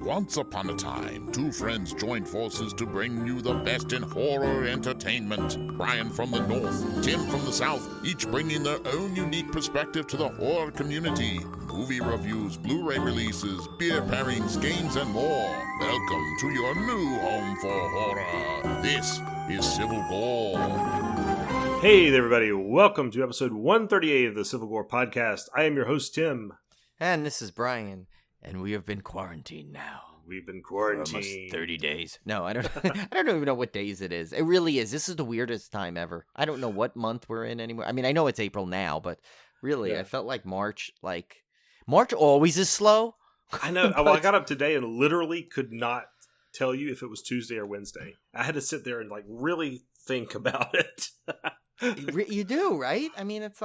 Once upon a time, two friends joined forces to bring you the best in horror entertainment. Brian from the north, Tim from the south, each bringing their own unique perspective to the horror community. Movie reviews, Blu-ray releases, beer pairings, games, and more. Welcome to your new home for horror. This is Civil Gore. Hey there, everybody. Welcome to episode 138 of the Civil Gore podcast. I am your host, Tim. And this is Brian. And we have been quarantined now. We've been quarantined. For almost 30 days. No, I don't even know what days it is. It really is. This is the weirdest time ever. I don't know what month we're in anymore. I mean, I know it's April now, but really, yeah. I felt like March always is slow. I know. Well, I got up today and literally could not tell you if it was Tuesday or Wednesday. I had to sit there and really think about it. You do, right? I mean, it's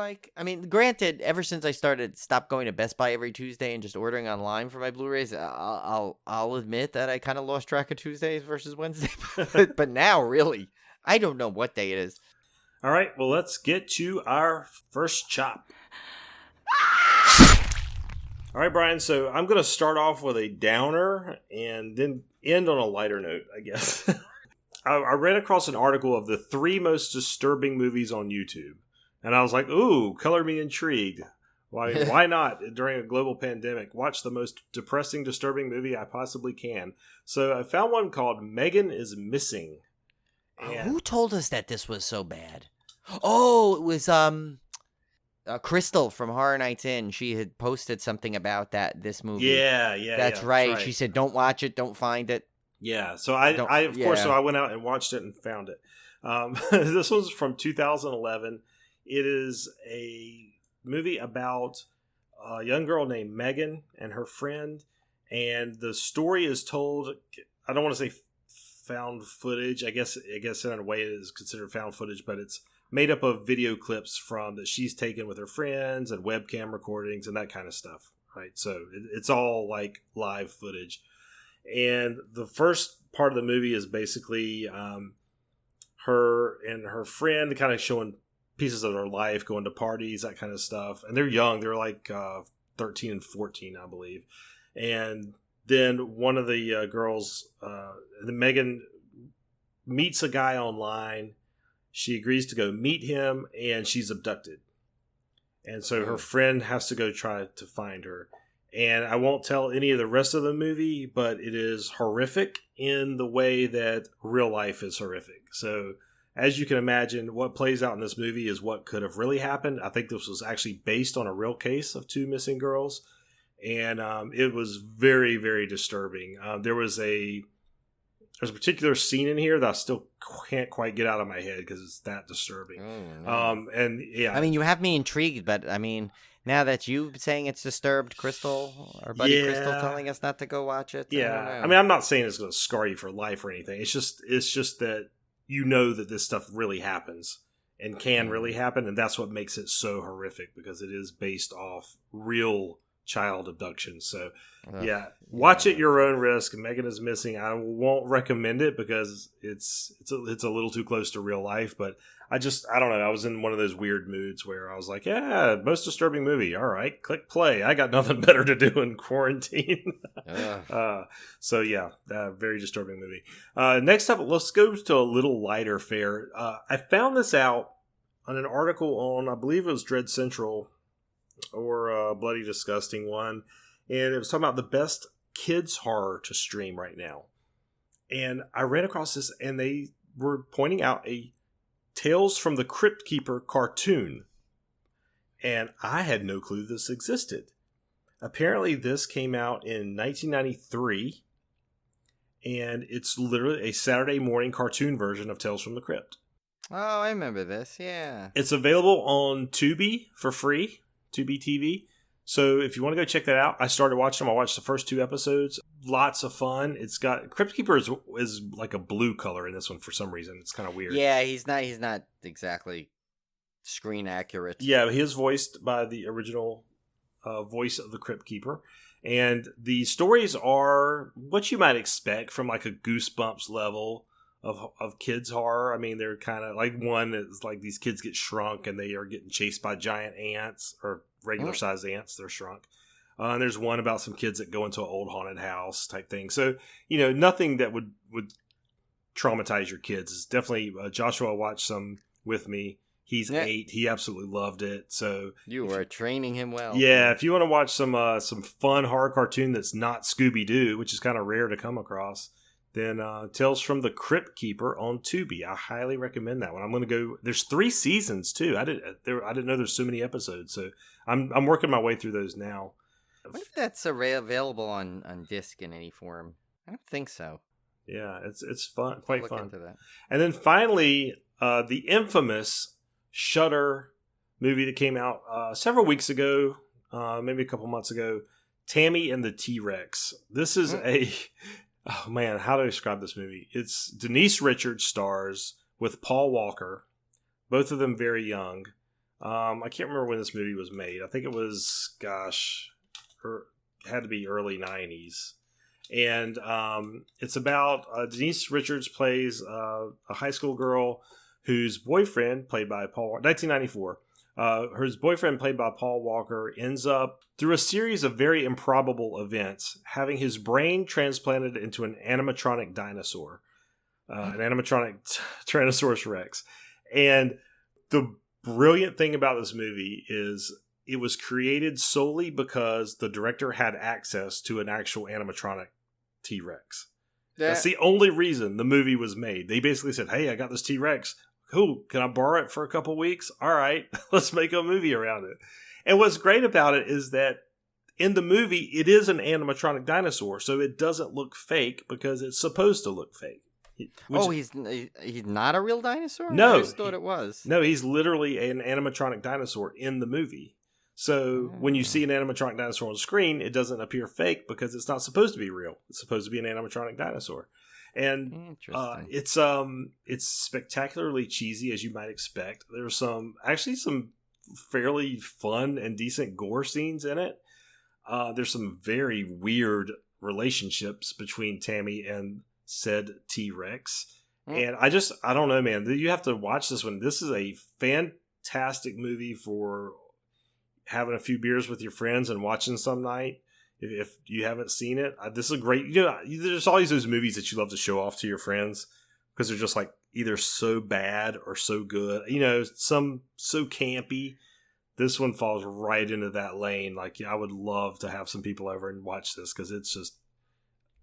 granted, ever since I stopped going to Best Buy every Tuesday and just ordering online for my Blu-rays, I'll admit that I kind of lost track of Tuesdays versus Wednesday. But now, really, I don't know what day it is. All right, well, let's get to our first chop. All right, Brian, so I'm going to start off with a downer and then end on a lighter note, I guess. I ran across an article of the 3 most disturbing movies on YouTube. And I was like, ooh, color me intrigued. Why not, during a global pandemic, watch the most depressing, disturbing movie I possibly can? So I found one called Megan is Missing. And who told us that this was so bad? Oh, it was Crystal from Horror Nights In. She had posted something about this movie. Yeah. That's right. She said, don't watch it, don't find it. Yeah, so I went out and watched it and found it. This one's from 2011. It is a movie about a young girl named Megan and her friend, and the story is told. I don't want to say found footage. I guess in a way it is considered found footage, but it's made up of video clips that she's taken with her friends and webcam recordings and that kind of stuff. Right, so it's all like live footage. And the first part of the movie is basically her and her friend kind of showing pieces of their life, going to parties, that kind of stuff. And they're young. They're like 13 and 14, I believe. And then one of the girls, Megan, meets a guy online. She agrees to go meet him, and she's abducted. And so her friend has to go try to find her. And I won't tell any of the rest of the movie, but it is horrific in the way that real life is horrific. So, as you can imagine, what plays out in this movie is what could have really happened. I think this was actually based on a real case of 2 missing girls. And it was very, very disturbing. There's a particular scene in here that I still can't quite get out of my head because it's that disturbing. And yeah. I mean, you have me intrigued, but I mean, now that you saying it's disturbed, Crystal, our buddy Crystal telling us not to go watch it. Yeah. I mean, I'm not saying it's going to scar you for life or anything. It's just that you know that this stuff really happens and can really happen. And that's what makes it so horrific, because it is based off real child abduction. So watch it at your own risk. Megan is Missing. I won't recommend it because it's a little too close to real life, but I don't know. I was in one of those weird moods where I was like, yeah, most disturbing movie. All right, click play. I got nothing better to do in quarantine. So yeah, very disturbing movie. Next up, let's go to a little lighter fare. I found this out on an article on, I believe it was Dread Central or Bloody Disgusting one. And it was talking about the best kids horror to stream right now. And I ran across this, and they were pointing out a Tales from the Cryptkeeper cartoon. And I had no clue this existed. Apparently this came out in 1993. And it's literally a Saturday morning cartoon version of Tales from the Crypt. Oh, I remember this, yeah. It's available on Tubi for free, Tubi TV. So if you want to go check that out, I started watching them. I watched the first 2 episodes. Lots of fun. It's got Cryptkeeper is like a blue color in this one for some reason. It's kind of weird. Yeah, he's not exactly screen accurate. Yeah, he is voiced by the original voice of the Cryptkeeper. And the stories are what you might expect from like a Goosebumps level of kids horror. I mean, they're kind of like, one is like these kids get shrunk and they are getting chased by giant ants, or regular sized ants. They're shrunk. And there's one about some kids that go into an old haunted house type thing. So, nothing that would traumatize your kids. It's definitely, Joshua watched some with me. He's 8. He absolutely loved it. So you were training him well. Yeah, if you want to watch some fun horror cartoon that's not Scooby-Doo, which is kind of rare to come across, then Tales from the Crypt Keeper on Tubi. I highly recommend that one. I'm going to go. There's 3 seasons too. I didn't know there's so many episodes. So I'm working my way through those now. What if that's available on disc in any form? I don't think so. Yeah, it's fun, quite fun. Into that. And then finally, the infamous Shudder movie that came out several weeks ago, maybe a couple months ago, Tammy and the T-Rex. This is oh man, how do I describe this movie? It's Denise Richards stars with Paul Walker, both of them very young. I can't remember when this movie was made. I think it was, had to be early 90s. And it's about Denise Richards plays a high school girl whose boyfriend, played by Paul Walker, 1994, her boyfriend, played by Paul Walker, ends up, through a series of very improbable events, having his brain transplanted into an animatronic dinosaur, an animatronic Tyrannosaurus Rex. And the brilliant thing about this movie is it was created solely because the director had access to an actual animatronic T-Rex. That's the only reason the movie was made. They basically said, hey, I got this T-Rex. Cool. Can I borrow it for a couple weeks? All right. Let's make a movie around it. And what's great about it is that in the movie, it is an animatronic dinosaur. So it doesn't look fake because it's supposed to look fake. He's not a real dinosaur? No. I just thought it was. No, he's literally an animatronic dinosaur in the movie. So when you see an animatronic dinosaur on screen, it doesn't appear fake because it's not supposed to be real. It's supposed to be an animatronic dinosaur. And it's spectacularly cheesy, as you might expect. There's some fairly fun and decent gore scenes in it. There's some very weird relationships between Tammy and said T-Rex. And I don't know, man. You have to watch this one. This is a fantastic movie for having a few beers with your friends and watching some night. If you haven't seen it, this is a great, there's always those movies that you love to show off to your friends because they're just like either so bad or so good, some so campy. This one falls right into that lane. Like, I would love to have some people over and watch this because it's just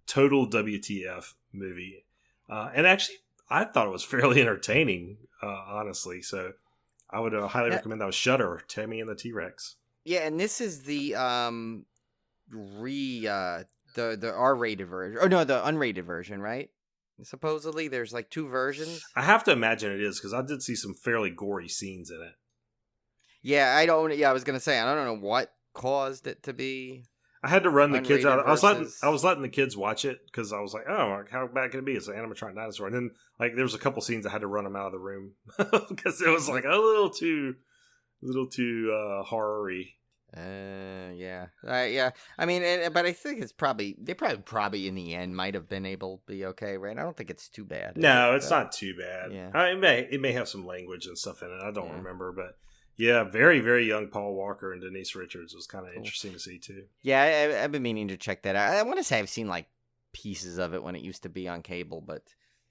total WTF movie. And actually, I thought it was fairly entertaining, honestly. So I would highly recommend that. Was Shudder, Tammy and the T-Rex. Yeah, and this is the the R-rated version. Oh no, the unrated version, right? Supposedly there's like 2 versions. I have to imagine it is because I did see some fairly gory scenes in it. Yeah, I was gonna say I don't know what caused it to be. I had to run the kids out. I was letting the kids watch it because I was like, oh, how bad can it be? It's an animatronic dinosaur. And then there was a couple scenes I had to run them out of the room because it was like a little too horror-y. Yeah. I mean, but I think it's probably in the end might have been able to be okay, right? I don't think it's too bad. No, it's not too bad. Yeah. It may have some language and stuff in it. I don't remember, but yeah, very, very young Paul Walker and Denise Richards was kind of interesting to see too. Yeah, I've been meaning to check that out. I want to say I've seen like pieces of it when it used to be on cable, but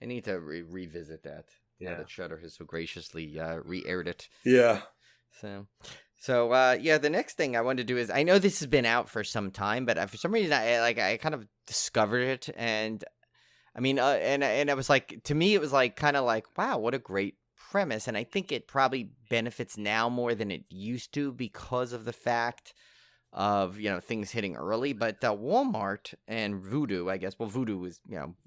I need to revisit that. Yeah, that Shudder has so graciously re-aired it. Yeah. So the next thing I wanted to do is, I know this has been out for some time, but for some reason I kind of discovered it, and I mean, and I was like, to me it was like kind of like, wow, what a great premise, and I think it probably benefits now more than it used to because of the fact of things hitting early. But Walmart and VUDU, I guess. Well, VUDU is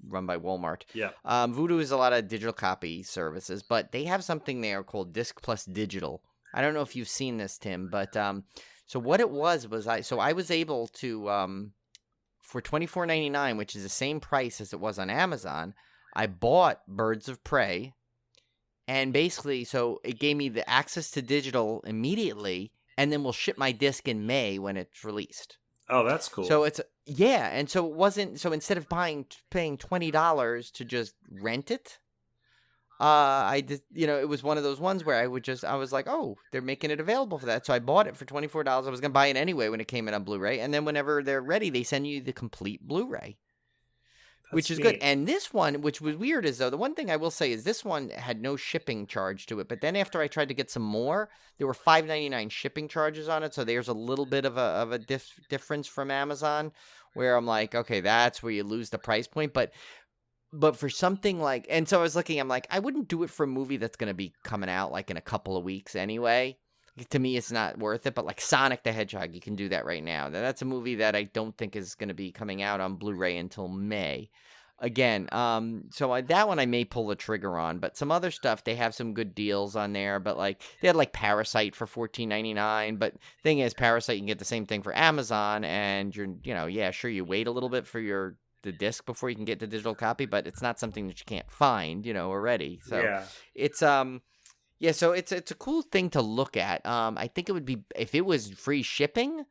run by Walmart. Yeah. VUDU is a lot of digital copy services, but they have something there called Disc Plus Digital. I don't know if you've seen this, Tim, but so what it was I was able to for $24.99, which is the same price as it was on Amazon, I bought Birds of Prey, and basically, so it gave me the access to digital immediately, and then we'll ship my disc in May when it's released. Oh, that's cool. So and so it wasn't, so instead of paying $20 to just rent it, I just, it was one of those ones where I was like, oh, they're making it available for that. So I bought it for $24. I was going to buy it anyway when it came in on Blu-ray. And then whenever they're ready, they send you the complete Blu-ray, which is good. And this one, which was weird, is though, the one thing I will say is this one had no shipping charge to it. But then after I tried to get some more, there were $5.99 shipping charges on it. So there's a little bit of a difference from Amazon where I'm like, okay, that's where you lose the price point. But for something like, and so I was looking, I'm like, I wouldn't do it for a movie that's going to be coming out like in a couple of weeks anyway. To me, it's not worth it. But like Sonic the Hedgehog, you can do that right now. That's a movie that I don't think is going to be coming out on Blu-ray until May. Again, so that one I may pull the trigger on. But some other stuff, they have some good deals on there. But like they had like Parasite for $14.99. But thing is, Parasite, you can get the same thing for Amazon. And yeah, sure, you wait a little bit for the disc before you can get the digital copy, but it's not something that you can't find, already. So yeah. It's so it's a cool thing to look at. I think it would be, if it was free shipping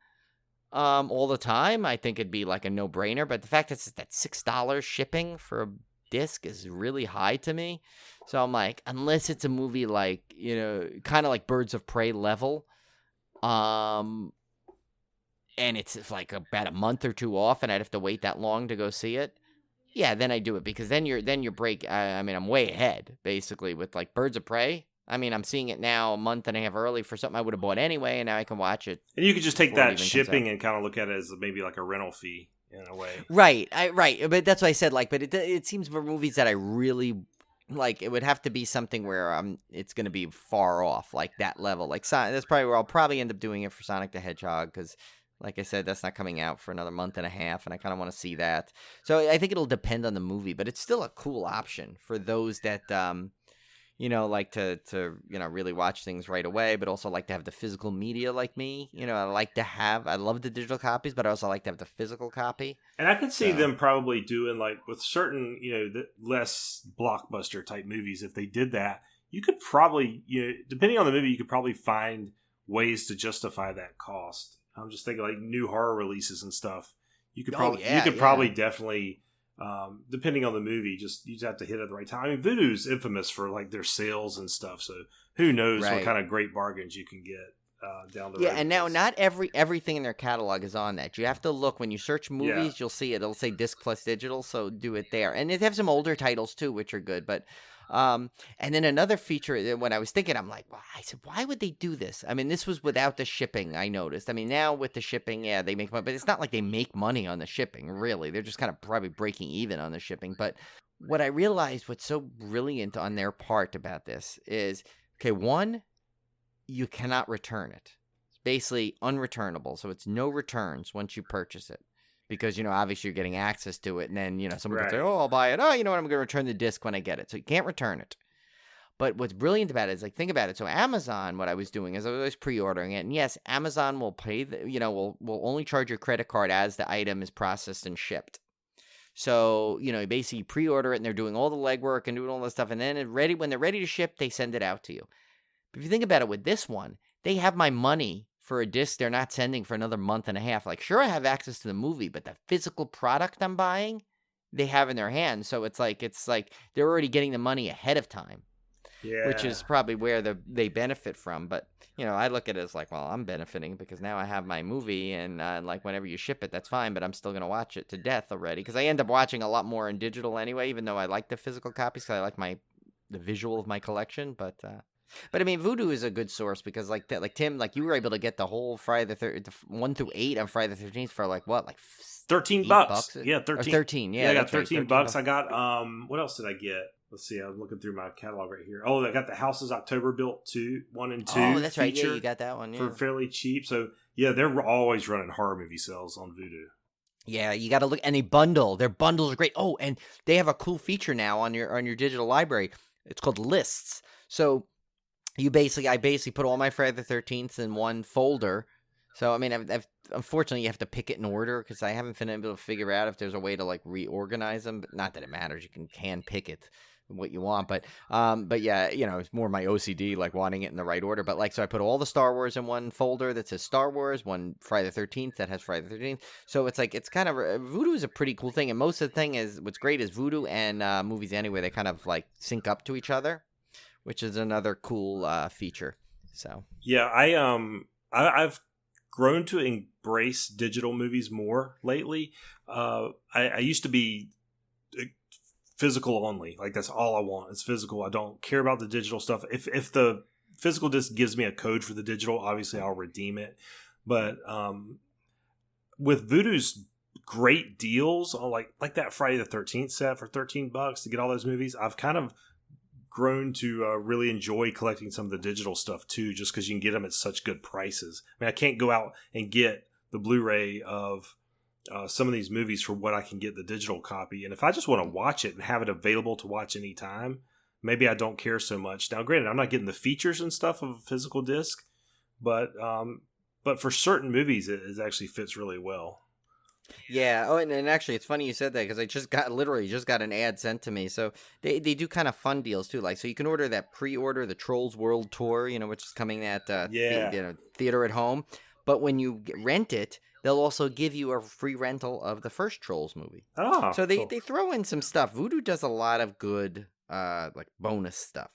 all the time, I think it'd be like a no-brainer. But the fact that $6 shipping for a disc is really high to me. So I'm like, unless it's a movie like, kind of like Birds of Prey level, and it's like about a month or two off, and I'd have to wait that long to go see it, yeah, then I do it, because then your break. I'm way ahead basically with like Birds of Prey. I'm seeing it now a month and a half early for something I would have bought anyway, and now I can watch it. And you could just take that shipping and kind of look at it as maybe like a rental fee in a way. Right, right. But that's what I said. Like, but it seems for movies that I really like, it would have to be something where it's going to be far off, like that level. Like that's probably where I'll probably end up doing it for Sonic the Hedgehog, because, like I said, that's not coming out for another month and a half, and I kind of want to see that. So I think it'll depend on the movie, but it's still a cool option for those that, like to really watch things right away, but also like to have the physical media like me. I love the digital copies, but I also like to have the physical copy. And I could see them probably doing, like, with certain, the less blockbuster type movies, if they did that, you could probably, depending on the movie, you could probably find ways to justify that cost. I'm just thinking like new horror releases and stuff. You could probably definitely, depending on the movie, you just have to hit it at the right time. VUDU's infamous for like their sales and stuff. So who knows what kind of great bargains you can get down the road. Yeah, and now not everything in their catalog is on that. You have to look when you search movies. You'll see it. It'll say disc plus digital. So do it there, and they have some older titles too, which are good. But and then another feature, when I was thinking, I'm like, well, I said, why would they do this? This was without the shipping, I noticed. Now with the shipping, yeah, they make money, but it's not like they make money on the shipping, really. They're just kind of probably breaking even on the shipping. But what I realized, what's so brilliant on their part about this is, okay, one, you cannot return it. It's basically unreturnable. So it's no returns once you purchase it. Because, obviously you're getting access to it, and then, someone can say, oh, I'll buy it. Oh, you know what, I'm going to return the disc when I get it. So you can't return it. But what's brilliant about it is, like, think about it. So Amazon, what I was doing is I was always pre-ordering it. And yes, Amazon will pay, will only charge your credit card as the item is processed and shipped. So, you basically pre-order it, and they're doing all the legwork and doing all this stuff. And then when they're ready to ship, they send it out to you. But if you think about it with this one, they have my money for a disc they're not sending for another month and a half. Like, sure, I have access to the movie, but the physical product I'm buying, they have in their hands. So it's like they're already getting the money ahead of time. Yeah. Which is probably where they benefit from. But, I look at it as like, well, I'm benefiting because now I have my movie, and like whenever you ship it, that's fine, but I'm still going to watch it to death already, because I end up watching a lot more in digital anyway, even though I like the physical copies because I like the visual of my collection. But VUDU is a good source because, like Tim, like you were able to get the whole Friday the 1 through 8 on Friday the 13th for like what, like $13? Yeah, 13. Or 13. Yeah, I got $13. I got what else did I get? Let's see. I'm looking through my catalog right here. Oh, I got the Houses October Built 1 and 2. Oh, that's right. Yeah, you got that one for fairly cheap. So yeah, they're always running horror movie sales on VUDU. Yeah, you got to look, and they bundle. Their bundles are great. Oh, and they have a cool feature now on your digital library. It's called lists. So I basically put all my Friday the 13th in one folder. So, I've unfortunately, you have to pick it in order because I haven't been able to figure out if there's a way to, like, reorganize them. But not that it matters. You can pick it. what you want. But yeah, it's more my OCD, like wanting it in the right order. But like, so I put all the Star Wars in one folder that says Star Wars, one Friday the 13th that has Friday the 13th. So it's like, it's kind of, VUDU is a pretty cool thing. And most of the thing is, what's great is VUDU and Movies Anywhere, they kind of like sync up to each other, which is another cool feature. So yeah, I've grown to embrace digital movies more lately. I used to be physical only. Like, that's all I want. It's physical. I don't care about the digital stuff. If the physical disc gives me a code for the digital, obviously I'll redeem it. But with VUDU's great deals on like that Friday the 13th set for $13 to get all those movies, I've kind of grown to really enjoy collecting some of the digital stuff too, just because you can get them at such good prices. I mean, I can't go out and get the Blu-ray of some of these movies for what I can get the digital copy. And if I just want to watch it and have it available to watch anytime, maybe I don't care so much. Now, granted, I'm not getting the features and stuff of a physical disc, but for certain movies, it actually fits really well. Yeah. Oh, and actually, it's funny you said that, because I just got an ad sent to me. So they do kind of fun deals too. Like, so you can order that pre-order the Trolls World Tour, which is coming at theater at home. But when you rent it, they'll also give you a free rental of the first Trolls movie. Oh, so they throw in some stuff. VUDU does a lot of good like bonus stuff.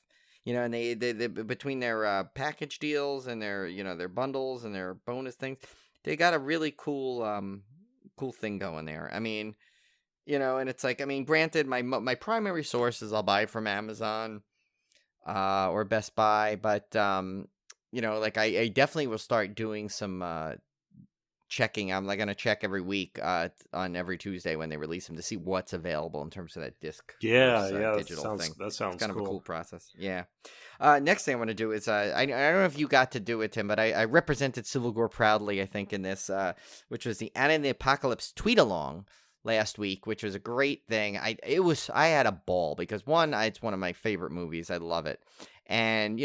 And they between their package deals and their their bundles and their bonus things, they got a really cool thing going there. I mean, and it's like, I mean, granted, my primary sources I'll buy from Amazon or Best Buy, but like I definitely will start doing some checking. I'm like going to check every week on every Tuesday when they release them to see what's available in terms of that disc. Digital thing. That sounds it's kind cool. of a cool process. Yeah. Next thing I want to do is I don't know if you got to do it, Tim, but I represented Civil Gore proudly, I think, in this, which was the Anna and the Apocalypse tweet along last week, which was a great thing. I had a ball because it's one of my favorite movies. I love it. And,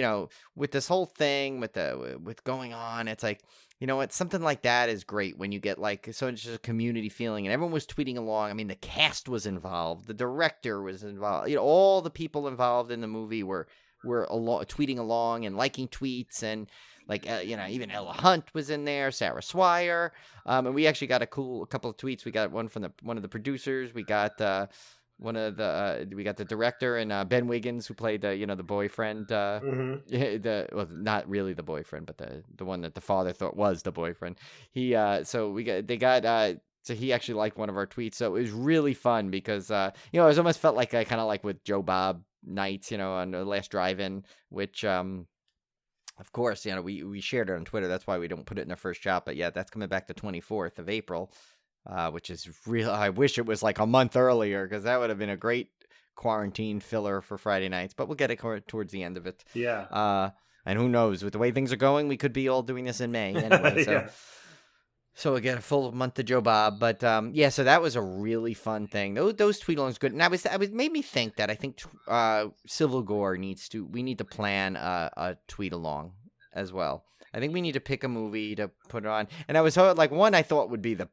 with this whole thing with going on, it's like, something like that is great when you get so it's just a community feeling, and everyone was tweeting along. I mean, the cast was involved, the director was involved, all the people involved in the movie were tweeting along and liking tweets, and even Ella Hunt was in there, Sarah Swire, and we actually got a couple of tweets. We got one from one of the producers. We got we got the director and Ben Wiggins, who played the boyfriend, not really the boyfriend, but the one that the father thought was the boyfriend. So he actually liked one of our tweets. So it was really fun because it was almost felt like I kind of like with Joe Bob nights, on the last drive-in, which of course, we shared it on Twitter. That's why we don't put it in our first shot. But yeah, that's coming back the 24th of April. Which is real. I wish it was like a month earlier, because that would have been a great quarantine filler for Friday nights. But we'll get it towards the end of it. Yeah. And who knows? With the way things are going, we could be all doing this in May anyway. So, so we'll get a full month of Joe Bob. But so that was a really fun thing. Those tweet-alongs good. And I was made me think that I think Civil Gore we need to plan a tweet-along as well. I think we need to pick a movie to put on. And I was like, one I thought would be the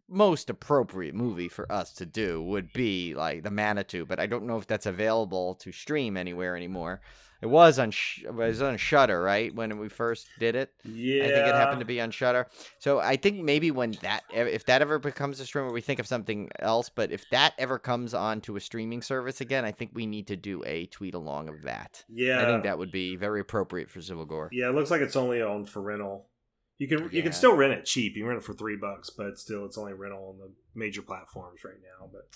most appropriate movie for us to do would be like the Manitou, but I don't know if that's available to stream anywhere anymore. It was on Shudder, right, when we first did it? Yeah. I think it happened to be on Shudder. So I think maybe if that ever becomes a streamer, we think of something else, but if that ever comes onto a streaming service again, I think we need to do a tweet along of that. Yeah. I think that would be very appropriate for Civil Gore. Yeah, it looks like it's only on for rental. You can still rent it cheap. You can rent it for $3, but it's only rental on the major platforms right now. But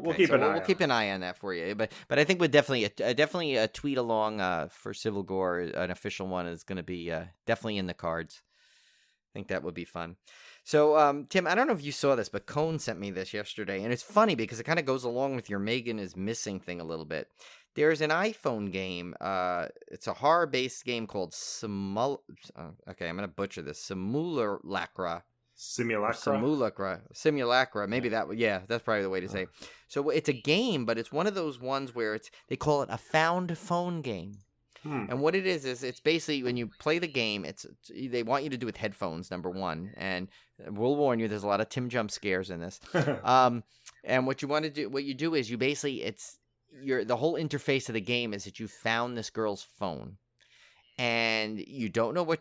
we'll keep an eye. We'll keep an eye on that for you. But I think we're definitely a tweet along for Civil Gore, an official one, is going to be definitely in the cards. I think that would be fun. So, Tim, I don't know if you saw this, but Cone sent me this yesterday, and it's funny because it kind of goes along with your Megan is missing thing a little bit. There's an iPhone game. It's a horror-based game called okay, I'm going to butcher this. Simulacra. Maybe that's probably the way to say it. So it's a game, but it's one of those ones where they call it a found phone game. And what it is it's basically when you play the game, they want you to do it with headphones, number one. And we'll warn you, there's a lot of Tim jump scares in this. And what you do is you basically, the whole interface of the game is that you found this girl's phone, and you don't know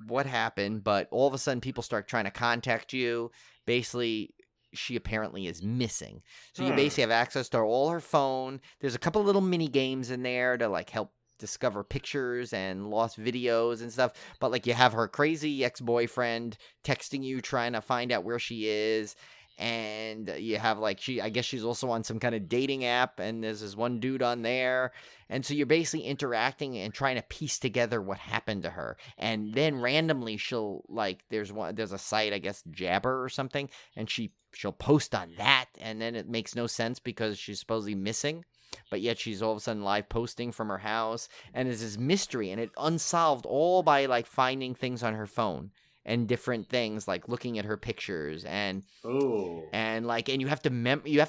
what happened, but all of a sudden people start trying to contact you. Basically, she apparently is missing. So you basically have access to all her phone. There's a couple little mini games in there to like help discover pictures and lost videos and stuff. But like you have her crazy ex-boyfriend texting you, trying to find out where she is. And you have like I guess she's also on some kind of dating app, and there's this one dude on there. And so you're basically interacting and trying to piece together what happened to her. And then randomly she'll like there's a site, I guess Jabber or something, and she'll post on that, and then it makes no sense because she's supposedly missing, but yet she's all of a sudden live posting from her house, and there's this mystery, and it unsolved all by like finding things on her phone and different things, like looking at her pictures and you have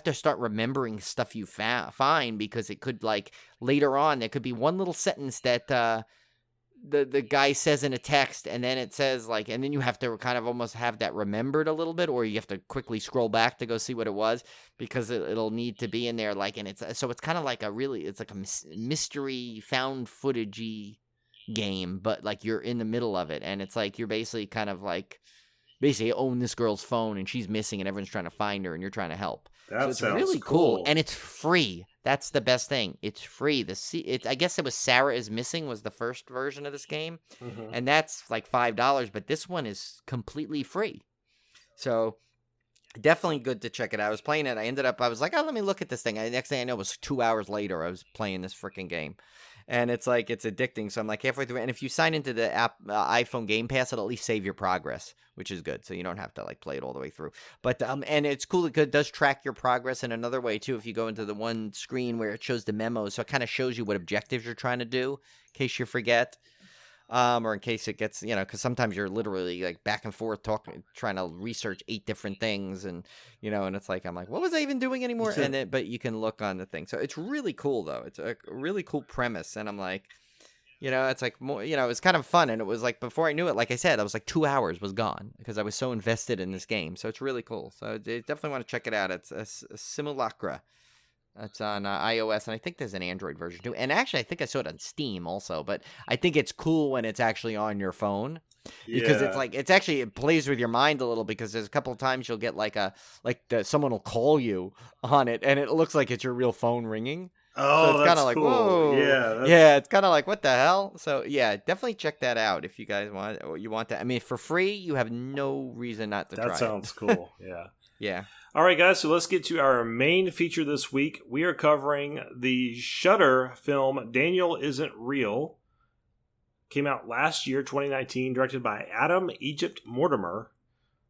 to start remembering stuff you find, because it could like later on there could be one little sentence that the guy says in a text, and then it says like, and then you have to kind of almost have that remembered a little bit, or you have to quickly scroll back to go see what it was, because it'll need to be in there, like, and it's kind of like it's like a mystery found footage-y game, but like you're in the middle of it, and it's like you're basically kind of like own this girl's phone, and she's missing, and everyone's trying to find her, and you're trying to help. So it's really cool, and it's free. That's the best thing. It's free. I guess it was Sarah is Missing was the first version of this game, and that's like $5, but this one is completely free. So definitely good to check it out. I was playing it. I was like, oh, let me look at this thing. Next thing I know, it was 2 hours later, I was playing this freaking game. And it's like, it's addicting. So I'm like halfway through. And if you sign into the app, iPhone Game Pass, it'll at least save your progress, which is good. So you don't have to like play it all the way through. But, and it's cool. It does track your progress in another way too. If you go into the one screen where it shows the memos. So it kind of shows you what objectives you're trying to do in case you forget. Or in case it gets, because sometimes you're literally like back and forth trying to research 8 different things, and and it's like I'm like, what was I even doing anymore? But you can look on the thing, so it's really cool though. It's a really cool premise, and I'm like, it's like more, it's kind of fun, and it was like before I knew it, like I said, I was like 2 hours was gone because I was so invested in this game. So it's really cool. So I definitely want to check it out. It's a Simulacra. It's on iOS, and I think there's an Android version too. And actually, I think I saw it on Steam also. But I think it's cool when it's actually on your phone, because it's like it plays with your mind a little, because there's a couple of times you'll get someone will call you on it, and it looks like it's your real phone ringing. Oh, so it's kind of like, cool. Whoa. Yeah, it's kind of like, what the hell? So yeah, definitely check that out if you guys want that. I mean, for free, you have no reason not to try it. That sounds cool. Yeah. Yeah. All right, guys, so let's get to our main feature this week. We are covering the Shudder film Daniel Isn't Real. Came out last year, 2019, directed by Adam Egypt Mortimer,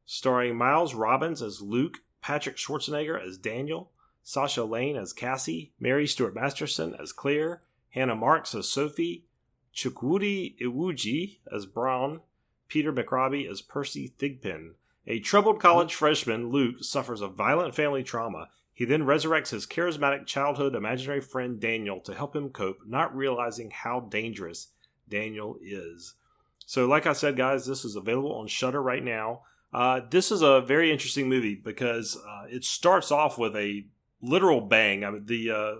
starring Miles Robbins as Luke, Patrick Schwarzenegger as Daniel, Sasha Lane as Cassie, Mary Stuart Masterson as Claire, Hannah Marks as Sophie, Chukwudi Iwuji as Brown, Peter McRobbie as Percy Thigpen. A troubled college freshman, Luke, suffers a violent family trauma. He then resurrects his charismatic childhood imaginary friend Daniel to help him cope, not realizing how dangerous Daniel is. So like I said, guys, this is available on Shudder right now. This is a very interesting movie because it starts off with a literal bang. I mean, the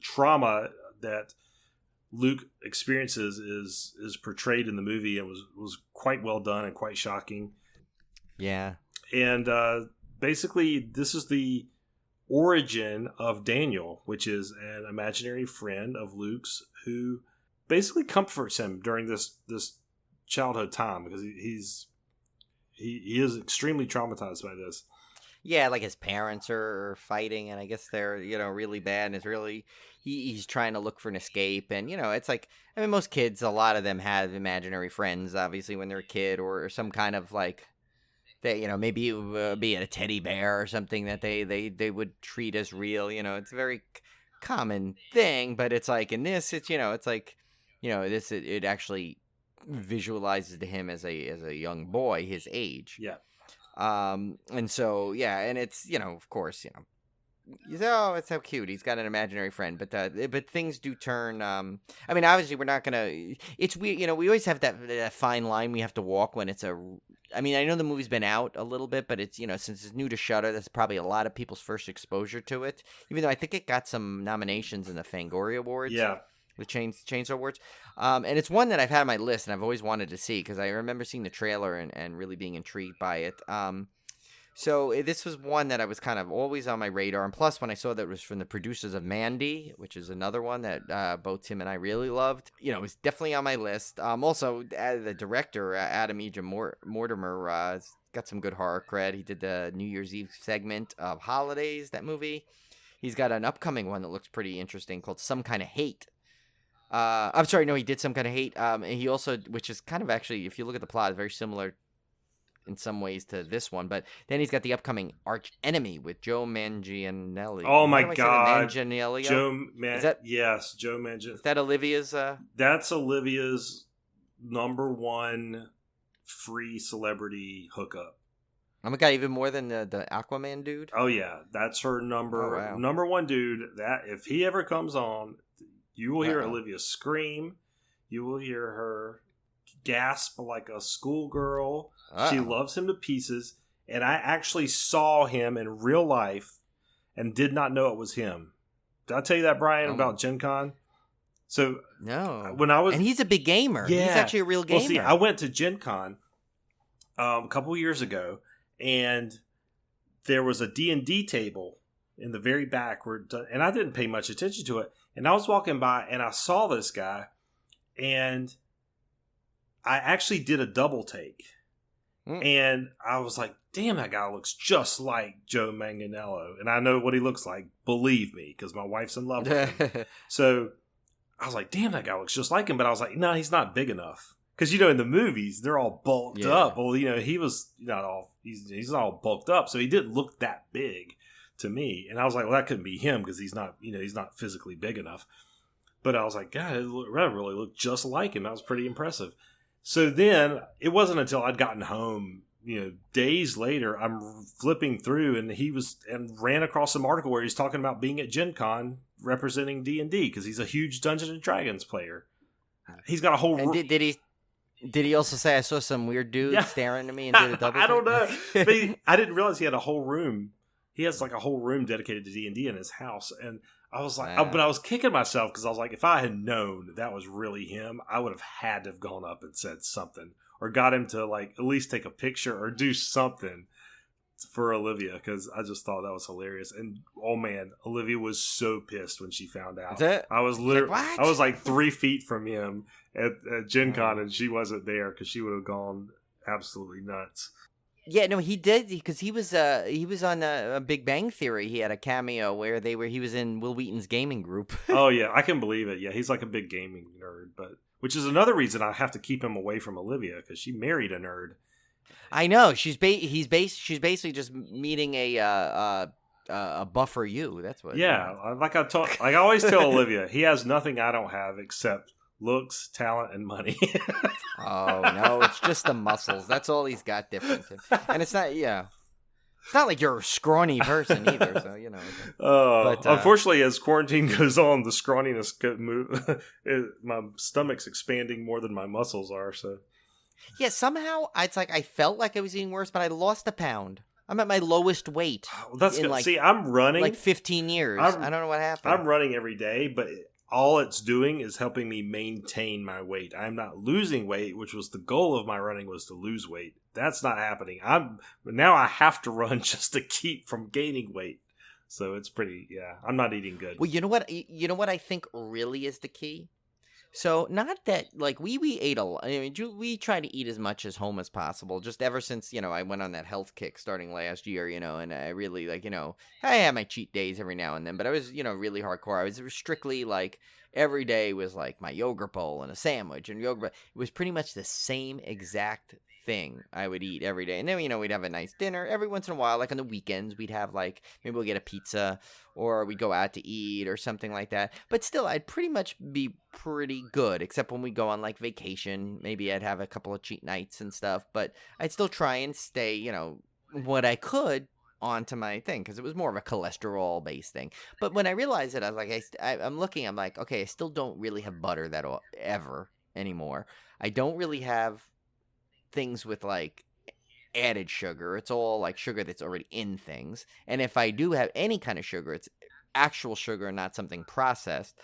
trauma that Luke experiences is portrayed in the movie and was quite well done and quite shocking. Yeah. And basically, this is the origin of Daniel, which is an imaginary friend of Luke's who basically comforts him during this childhood time, because he is extremely traumatized by this. Yeah, like his parents are fighting, and I guess they're, really bad, and it's really, he's trying to look for an escape, and, it's like, I mean, most kids, a lot of them have imaginary friends, obviously, when they're a kid, or some kind of, like, they, maybe it would be a teddy bear or something that they would treat as real, it's a very common thing, but it's like, in this, it's, it's like, this, it actually visualizes to him as a young boy, his age. Yeah. And so, yeah, and it's, of course, you say, oh, it's so cute. He's got an imaginary friend, but things do turn. I mean, obviously, we're not gonna. It's weird, we always have that fine line we have to walk when it's a. I mean, I know the movie's been out a little bit, but it's since it's new to Shudder, that's probably a lot of people's first exposure to it. Even though I think it got some nominations in the Fangoria Awards. Yeah. The Chainsaw Awards. And it's one that I've had on my list and I've always wanted to see because I remember seeing the trailer and really being intrigued by it. So this was one that I was kind of always on my radar. And plus, when I saw that it was from the producers of Mandy, which is another one that both Tim and I really loved, it was definitely on my list. Also, the director, Adam Eja Mortimer, got some good horror cred. He did the New Year's Eve segment of Holidays, that movie. He's got an upcoming one that looks pretty interesting called Some Kind of Hate. I'm sorry, no, he did Some Kind of Hate. And he also, which is kind of actually, if you look at the plot, very similar in some ways to this one. But then he's got the upcoming Arch Enemy with Joe Manganiello. Oh my God, Manganiello. Yes, Joe Manganiello. Is that Olivia's? That's Olivia's number one free celebrity hookup. Oh my God, even more than the Aquaman dude. Oh yeah, that's her number one dude. That if he ever comes on, you will hear Olivia scream. You will hear her gasp like a schoolgirl. She loves him to pieces. And I actually saw him in real life and did not know it was him. Did I tell you that, Brian, about Gen Con? So no, when I was, and he's a big gamer. Yeah. He's actually a real gamer. Well, see, I went to Gen Con a couple of years ago, and there was a D&D table in the very back and I didn't pay much attention to it. And I was walking by and I saw this guy, and I actually did a double take. And I was like, damn, that guy looks just like Joe Manganiello. And I know what he looks like, believe me, because my wife's in love with him. So I was like, damn, that guy looks just like him. But I was like, no, he's not big enough. Because, in the movies, they're all bulked up. Well, he was not all, he's not all bulked up. So he didn't look that big to me. And I was like, well, that couldn't be him because he's not, he's not physically big enough. But I was like, God, it really looked just like him. That was pretty impressive. So then it wasn't until I'd gotten home, days later, I'm flipping through and ran across some article where he's talking about being at Gen Con representing D&D because he's a huge Dungeons and Dragons player. He's got a whole... And did he also say, I saw some weird dude staring at me and did a double I don't know. But I didn't realize he had a whole room. He has like a whole room dedicated to D&D in his house. And I was like, but I was kicking myself because I was like, if I had known that was really him, I would have had to have gone up and said something or got him to like at least take a picture or do something for Olivia because I just thought that was hilarious. And oh man, Olivia was so pissed when she found out. I was literally, I was like 3 feet from him at Gen Con and she wasn't there because she would have gone absolutely nuts. Yeah, no, he did because he was on a Big Bang Theory. He had a cameo where he was in Will Wheaton's gaming group. Oh yeah, I can believe it. Yeah, he's like a big gaming nerd, but which is another reason I have to keep him away from Olivia because she married a nerd. I know she's basically just meeting a buffer you. That's what. Yeah, like I always tell Olivia, he has nothing I don't have except looks, talent, and money. Oh no, it's just the muscles. That's all he's got different. And it's not, it's not like you're a scrawny person either. So unfortunately, as quarantine goes on, the scrawniness could move. My stomach's expanding more than my muscles are. So yeah, somehow it's like I felt like I was eating worse, but I lost a pound. I'm at my lowest weight. Well, that's good. See, I'm running like 15 years. I don't know what happened. I'm running every day, but all it's doing is helping me maintain my weight. I'm not losing weight, which was the goal of my running, was to lose weight. That's not happening. Now I have to run just to keep from gaining weight. So it's pretty, I'm not eating good. Well, you know what I think really is the key? So not that like we ate a lot. I mean, we try to eat as much as home as possible. Just ever since I went on that health kick starting last year, and I really I had my cheat days every now and then, but I was really hardcore. I was strictly like every day was like my yogurt bowl and a sandwich and yogurt. It was pretty much the same exact thing I would eat every day. And then, we'd have a nice dinner. Every once in a while, like on the weekends, we'd have maybe we'll get a pizza or we'd go out to eat or something like that. But still, I'd pretty much be pretty good, except when we go on vacation. Maybe I'd have a couple of cheat nights and stuff. But I'd still try and stay, what I could onto my thing because it was more of a cholesterol based thing. But when I realized it, I was like, I'm looking, I'm like, okay, I still don't really have butter ever anymore. I don't really have things with like added sugar. It's all like sugar that's already in things. And if I do have any kind of sugar, it's actual sugar, not something processed.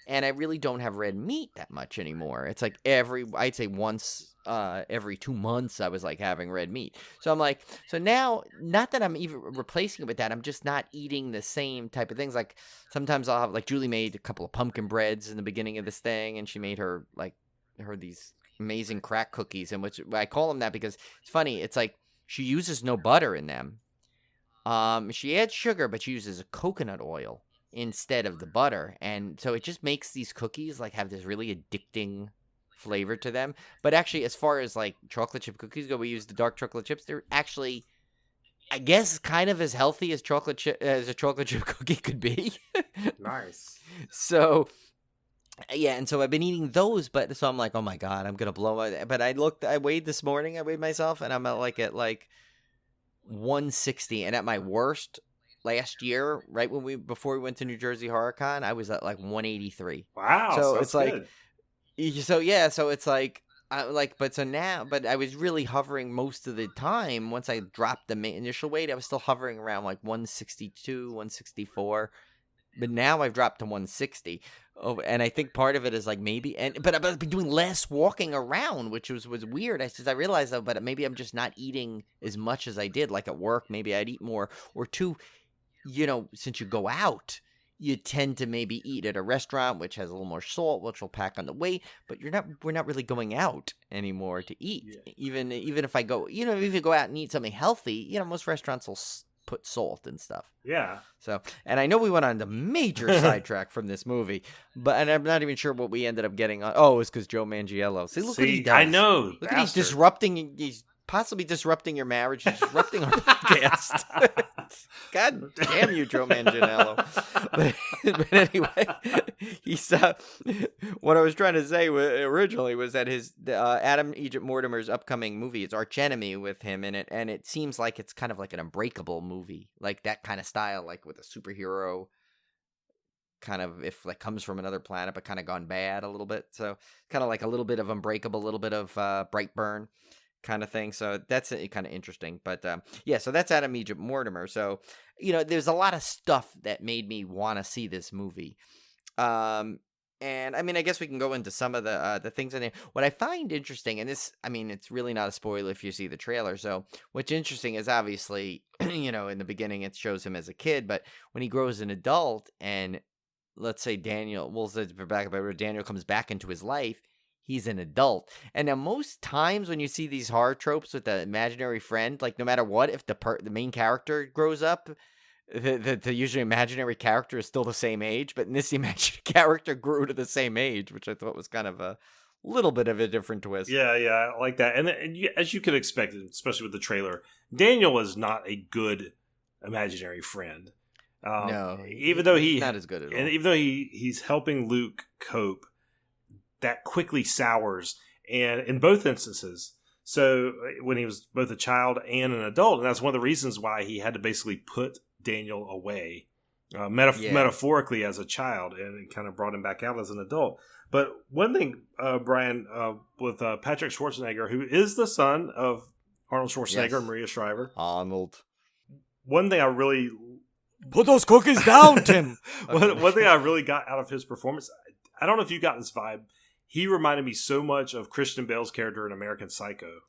And I really don't have red meat that much anymore. It's like I'd say once every 2 months I was like having red meat. So I'm like, so now, not that I'm even replacing it with that, I'm just not eating the same type of things. Like sometimes I'll have, like Julie made a couple of pumpkin breads in the beginning of this thing, and she made her these amazing crack cookies, and which I call them that because it's funny. It's like she uses no butter in them. She adds sugar, but she uses a coconut oil instead of the butter, and so it just makes these cookies like have this really addicting flavor to them. But actually, as far as like chocolate chip cookies go, we use the dark chocolate chips. They're actually, I guess, kind of as healthy as a chocolate chip cookie could be. Nice. So yeah, and so I've been eating those, but so I'm like, oh my god, I'm gonna blow my. But I weighed this morning. I weighed myself, and I'm at 160, and at my worst last year, right before we went to New Jersey HorrorCon, I was at like 183. Wow, so it's like, good. so yeah, so it's like, but I was really hovering most of the time. Once I dropped the initial weight, I was still hovering around like 162, 164. But now I've dropped to 160. Oh, and I think part of it is like maybe, but I've been doing less walking around, which was weird. I realized though, but maybe I'm just not eating as much as I did. Like at work, maybe I'd eat more. Or two, since you go out, you tend to maybe eat at a restaurant, which has a little more salt, which will pack on the weight. But we're not really going out anymore to eat. Yeah. Even if I go, if you go out and eat something healthy, most restaurants will put salt and stuff. Yeah. So, and I know we went on the major sidetrack from this movie, and I'm not even sure what we ended up getting on. Oh, it's because Joe Manganiello. See, look what he does. I know. Look at he's disrupting. He's possibly disrupting your marriage. He's disrupting our podcast. God damn you, Joe Manganiello. But anyway, he's what I was trying to say originally was that his Adam Egypt Mortimer's upcoming movie is Arch Enemy with him in it, and it seems like it's kind of like an Unbreakable movie, like that kind of style, like with a superhero kind of, if like comes from another planet but kind of gone bad a little bit. So kind of like a little bit of Unbreakable, a little bit of Brightburn kind of thing. So that's kind of interesting. But yeah, so that's Adam Egypt Mortimer. So, there's a lot of stuff that made me want to see this movie. And I mean, I guess we can go into some of the things in there. What I find interesting, and this, I mean, it's really not a spoiler if you see the trailer. So what's interesting is obviously, in the beginning it shows him as a kid, but when he grows an adult and let's say Daniel comes back into his life, he's an adult. And now most times when you see these horror tropes with the imaginary friend, like no matter what, if the main character grows up, the usually imaginary character is still the same age. But in this, the imaginary character grew to the same age, which I thought was kind of a little bit of a different twist. Yeah, I like that. And as you could expect, especially with the trailer, Daniel is not a good imaginary friend. No, even though he's not as good at all. And even though he's helping Luke cope, that quickly sours, and in both instances. So when he was both a child and an adult, and that's one of the reasons why he had to basically put Daniel away, metaphorically as a child, and it kind of brought him back out as an adult. But one thing, Brian, with Patrick Schwarzenegger, who is the son of Arnold Schwarzenegger and Maria Shriver. Arnold. One thing I really... Put those cookies down, Tim! One thing I really got out of his performance, I don't know if you got this vibe, he reminded me so much of Christian Bale's character in American Psycho.